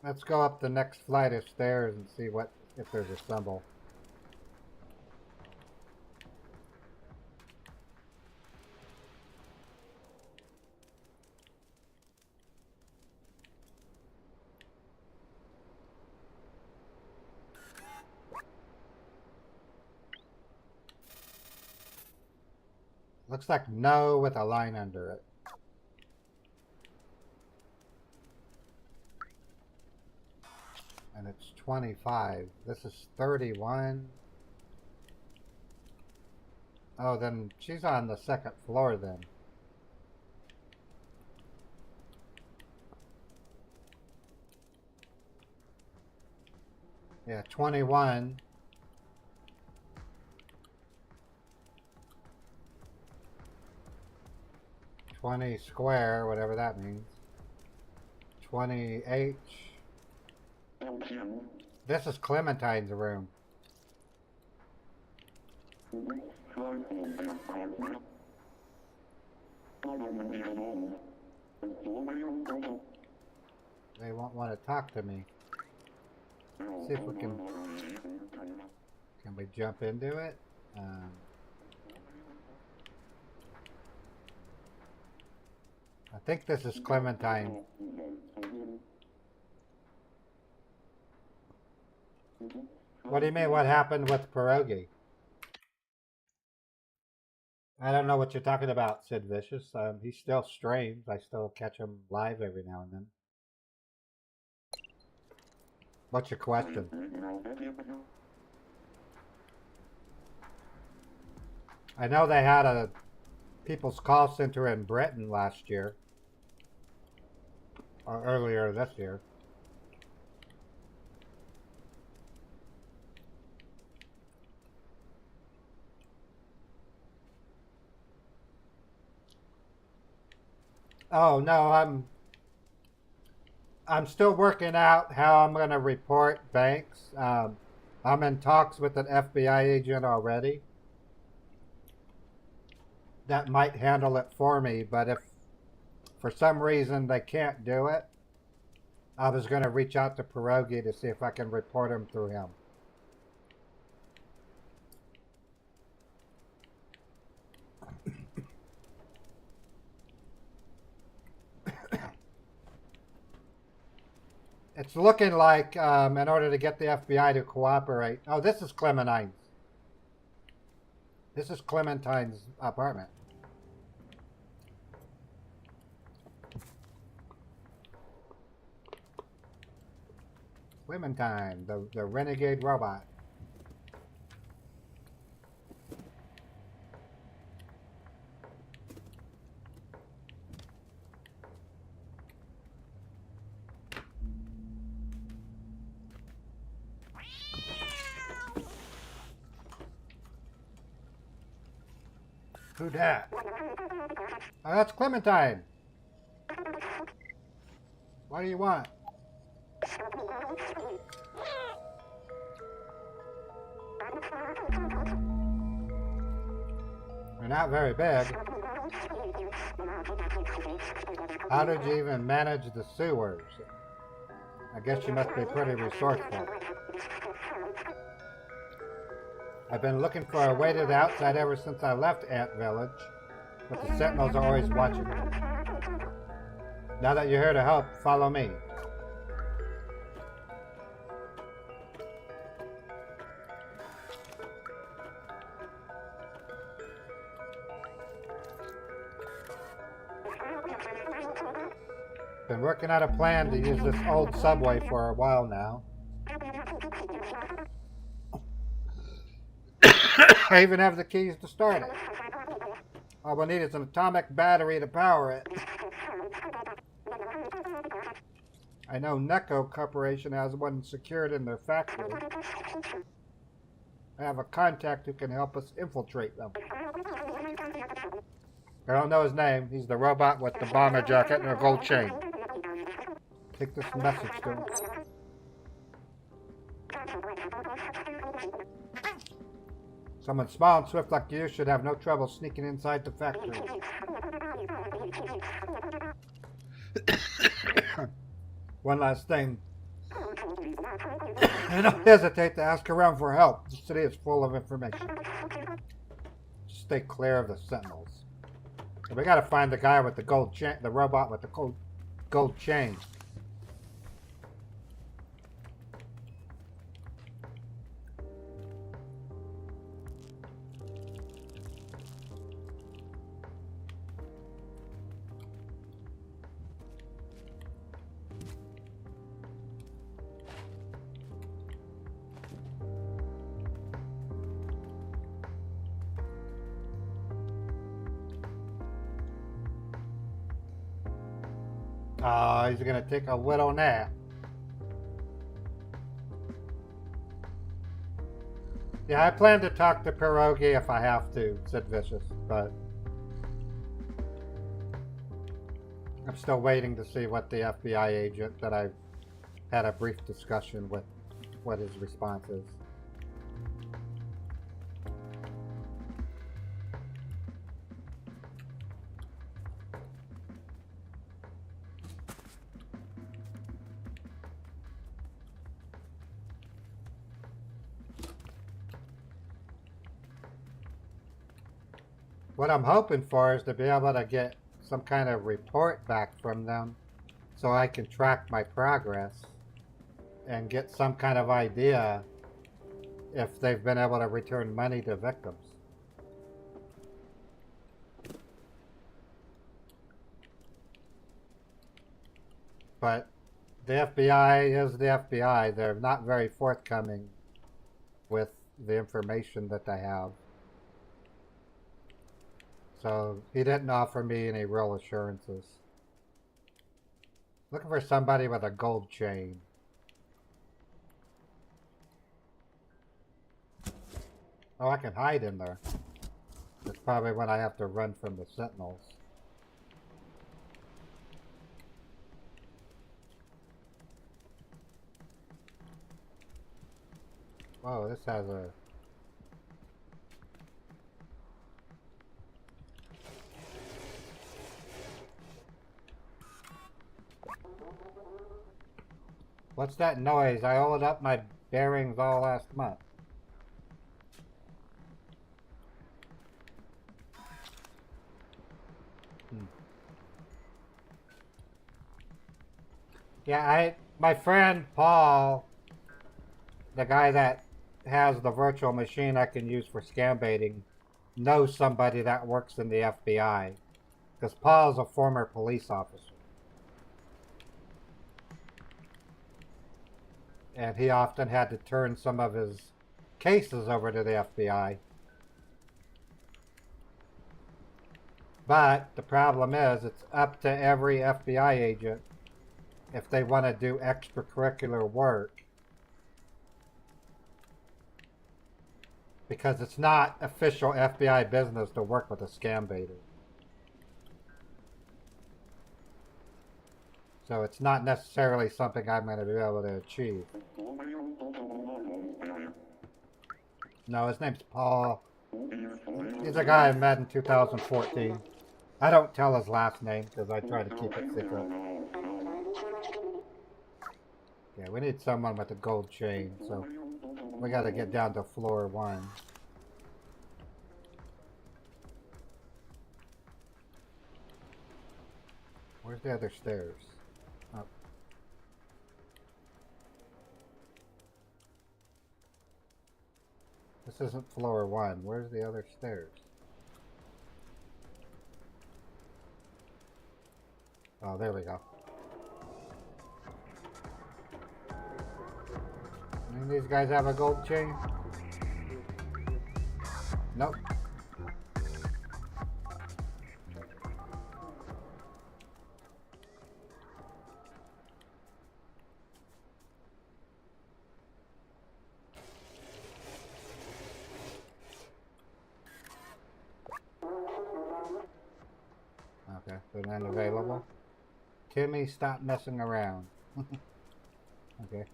let's go up the next flight of stairs and see what if there's a symbol. Looks like no with a line under it. And it's 25. This is 31. Oh, then she's on the second floor then. Yeah, 21. 20 square, whatever that means. 20H. This is Clementine's room. They won't want to talk to me. See if we can we jump into it? I think this is Clementine. What do you mean, what happened with Pierogi? I don't know what you're talking about, Sid Vicious. He still streams. I still catch him live every now and then. What's your question? I know they had a people's call center in Britain last year. Or earlier this year. Oh no, I'm still working out how I'm going to report banks. I'm in talks with an FBI agent already that might handle it for me, but if for some reason they can't do it, I was going to reach out to Pierogi to see if I can report him through him. It's looking like, in order to get the FBI to cooperate... Oh, this is Clementine's. This is Clementine's apartment. Clementine, the renegade robot. Who dat? Oh, that's Clementine. What do you want? You're not very big. How did you even manage the sewers? I guess you must be pretty resourceful. I've been looking for a way to the outside ever since I left Ant Village, but the Sentinels are always watching me. Now that you're here to help, follow me. Been working out a plan to use this old subway for a while now. I even have the keys to start it. All we need is an atomic battery to power it. I know Neko Corporation has one secured in their factory. I have a contact who can help us infiltrate them. I don't know his name. He's the robot with the bomber jacket and a gold chain. Take this message to him. Someone small and swift like you should have no trouble sneaking inside the factory. One last thing. Don't hesitate to ask around for help. The city is full of information. Just stay clear of the sentinels. And we gotta find the guy with the gold chain, the robot with the gold chain. Oh, he's gonna take a little nap. Yeah, I plan to talk to Pierogi if I have to, said Vicious, but I'm still waiting to see what the FBI agent that I've had a brief discussion with, what his response is. What I'm hoping for is to be able to get some kind of report back from them so I can track my progress and get some kind of idea if they've been able to return money to victims. But the FBI is the FBI. They're not very forthcoming with the information that they have. So he didn't offer me any real assurances. Looking for somebody with a gold chain. Oh, I can hide in there. That's probably when I have to run from the sentinels. Whoa, this has a... What's that noise? I oiled up my bearings all last month. Yeah, my friend Paul, the guy that has the virtual machine I can use for scam baiting, knows somebody that works in the FBI. Because Paul's a former police officer. And he often had to turn some of his cases over to the FBI. But the problem is, it's up to every FBI agent if they want to do extracurricular work. Because it's not official FBI business to work with a scam baiter. So it's not necessarily something I'm going to be able to achieve. No, his name's Paul. He's a guy I met in 2014. I don't tell his last name because I try to keep it secret. Yeah, we need someone with a gold chain, so we got to get down to floor 1. Where's the other stairs? Oh. This isn't floor 1. Where's the other stairs? Oh, there we go. Any of these guys have a gold chain? Nope. Okay, they're not available. Timmy, stop messing around. Okay.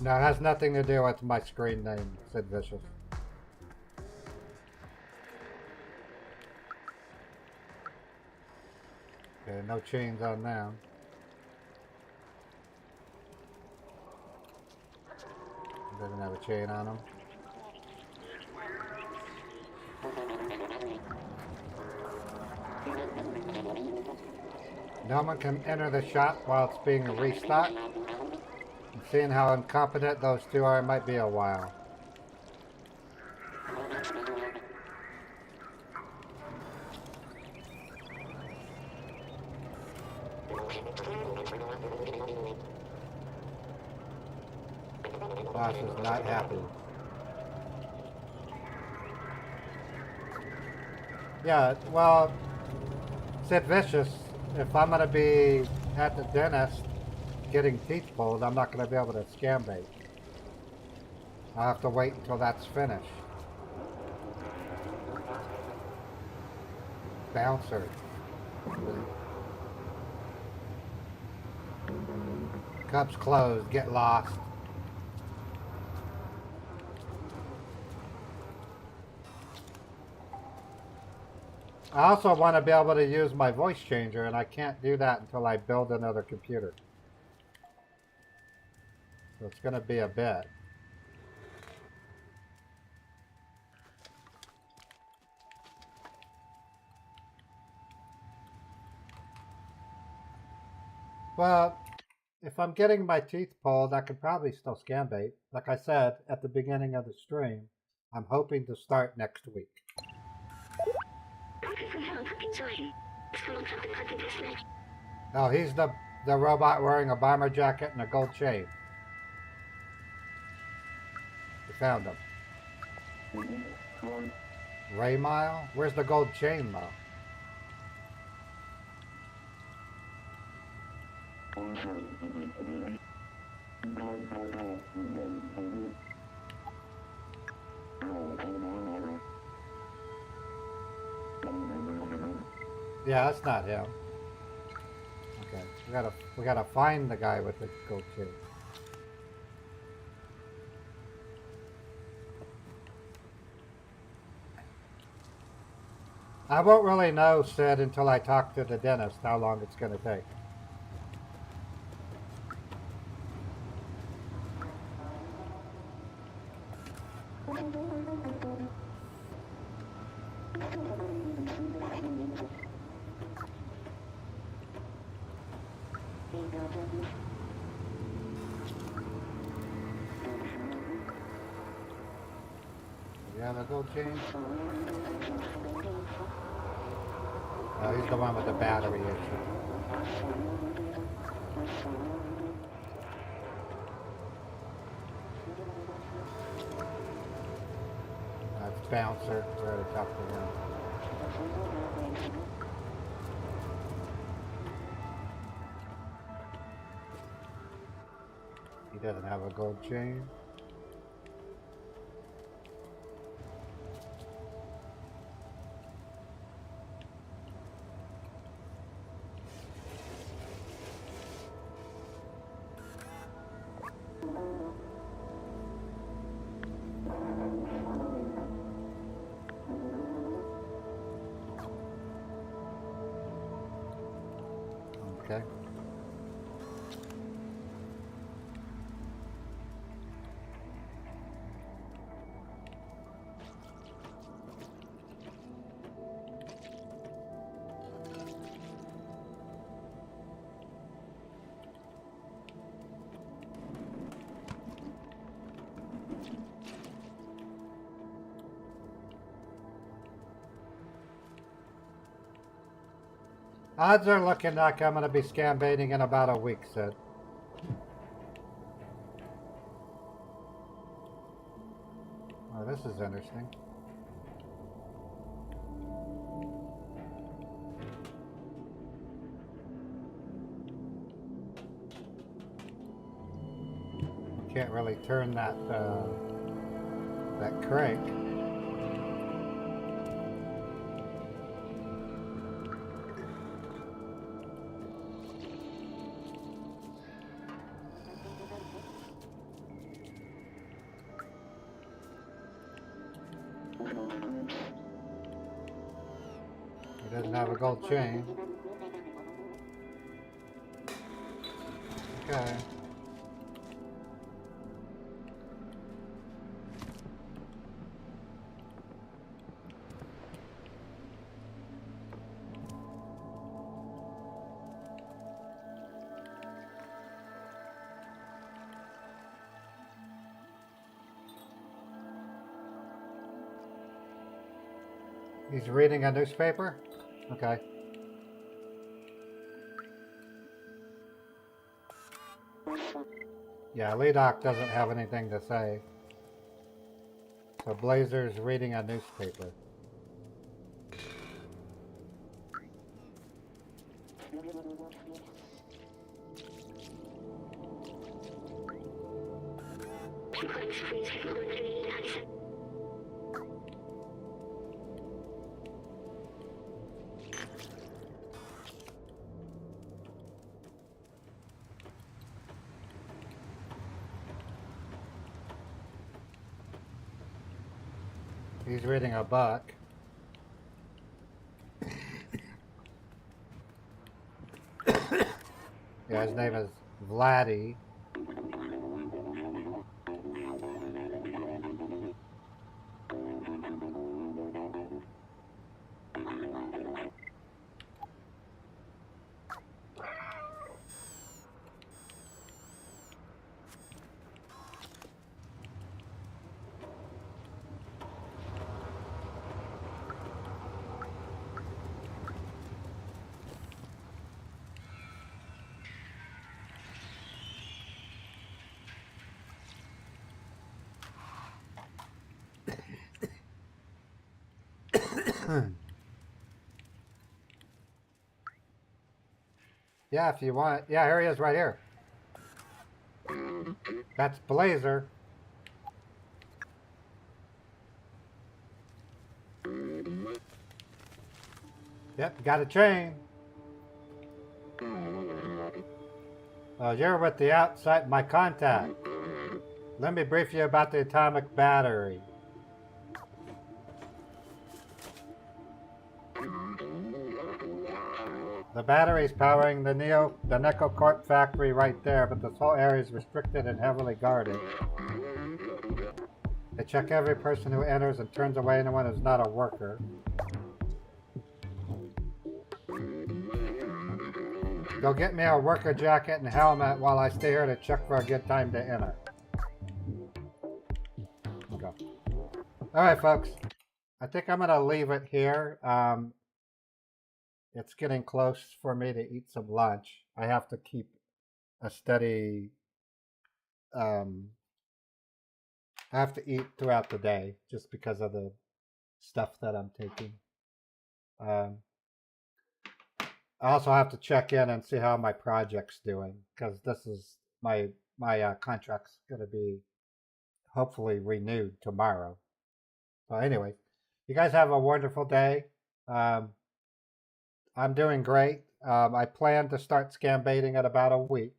No, it has nothing to do with my screen name, Sid Vicious. Okay, no chains on them. Doesn't have a chain on them. No one can enter the shop while it's being restocked. And seeing how incompetent those two are, it might be a while. Boss is not happy. Yeah, well, Sid Vicious, if I'm going to be at the dentist getting teeth pulled, I'm not going to be able to scam bait. I'll have to wait until that's finished. Bouncer. Cup's closed, get lost. I also want to be able to use my voice changer, and I can't do that until I build another computer. So it's going to be a bit. Well, if I'm getting my teeth pulled, I could probably still scam bait. Like I said at the beginning of the stream, I'm hoping to start next week. Oh, he's the robot wearing a bomber jacket and a gold chain. We found him. Ray Mile? Where's the gold chain, though? Yeah, that's not him. Okay, we gotta find the guy with the gold chain. I won't really know, Sid, until I talk to the dentist how long it's gonna take. You have a gold chain? Oh, he's the one with the battery issue. That's Bouncer. We're going to talk to him. He doesn't have a gold chain. Okay. Odds are looking like I'm going to be scam baiting in about a week, Sid. Oh, this is interesting. Can't really turn that crank. have a gold chain. Okay. He's reading a newspaper? Okay. Yeah, Ledoc doesn't have anything to say. So Blazer's reading a newspaper. He's reading a book. Yeah, his name is Vladdy. Yeah, if you want. Yeah, here he is right here. That's Blazer. Yep, got a chain. You're with the outside, my contact. Let me brief you about the atomic battery. The battery is powering the Necocorp factory right there, but this whole area is restricted and heavily guarded. They check every person who enters and turns away anyone who's not a worker. Go get me a worker jacket and helmet while I stay here to check for a good time to enter. Okay. Alright, folks. I think I'm going to leave it here. It's getting close for me to eat some lunch. I have to keep a steady... I have to eat throughout the day just because of the stuff that I'm taking. I also have to check in and see how my project's doing, because this is my contract's going to be hopefully renewed tomorrow. So anyway, you guys have a wonderful day. I'm doing great. I plan to start scam baiting in about a week.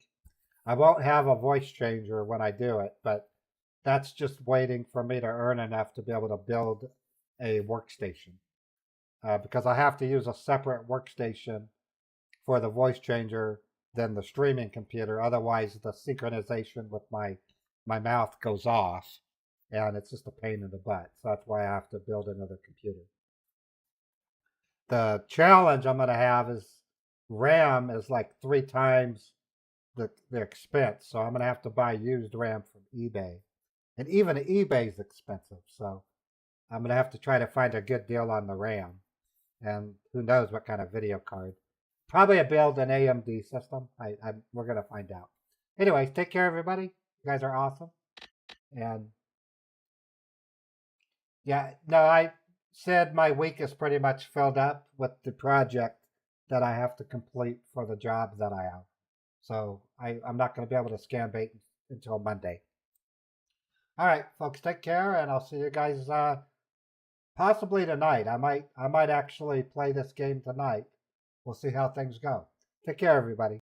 I won't have a voice changer when I do it, but that's just waiting for me to earn enough to be able to build a workstation. Because I have to use a separate workstation for the voice changer than the streaming computer. Otherwise, the synchronization with my mouth goes off, and it's just a pain in the butt. So that's why I have to build another computer. The challenge I'm going to have is RAM is like 3 times the expense. So I'm going to have to buy used RAM from eBay. And even eBay is expensive. So I'm going to have to try to find a good deal on the RAM. And who knows what kind of video card. Probably build an AMD system. We're going to find out. Anyways, take care, everybody. You guys are awesome. And yeah, no, I said my week is pretty much filled up with the project that I have to complete for the job that I have. So I'm not going to be able to scam bait until Monday. All right, folks, take care, and I'll see you guys possibly tonight. I might actually play this game tonight. We'll see how things go. Take care, everybody.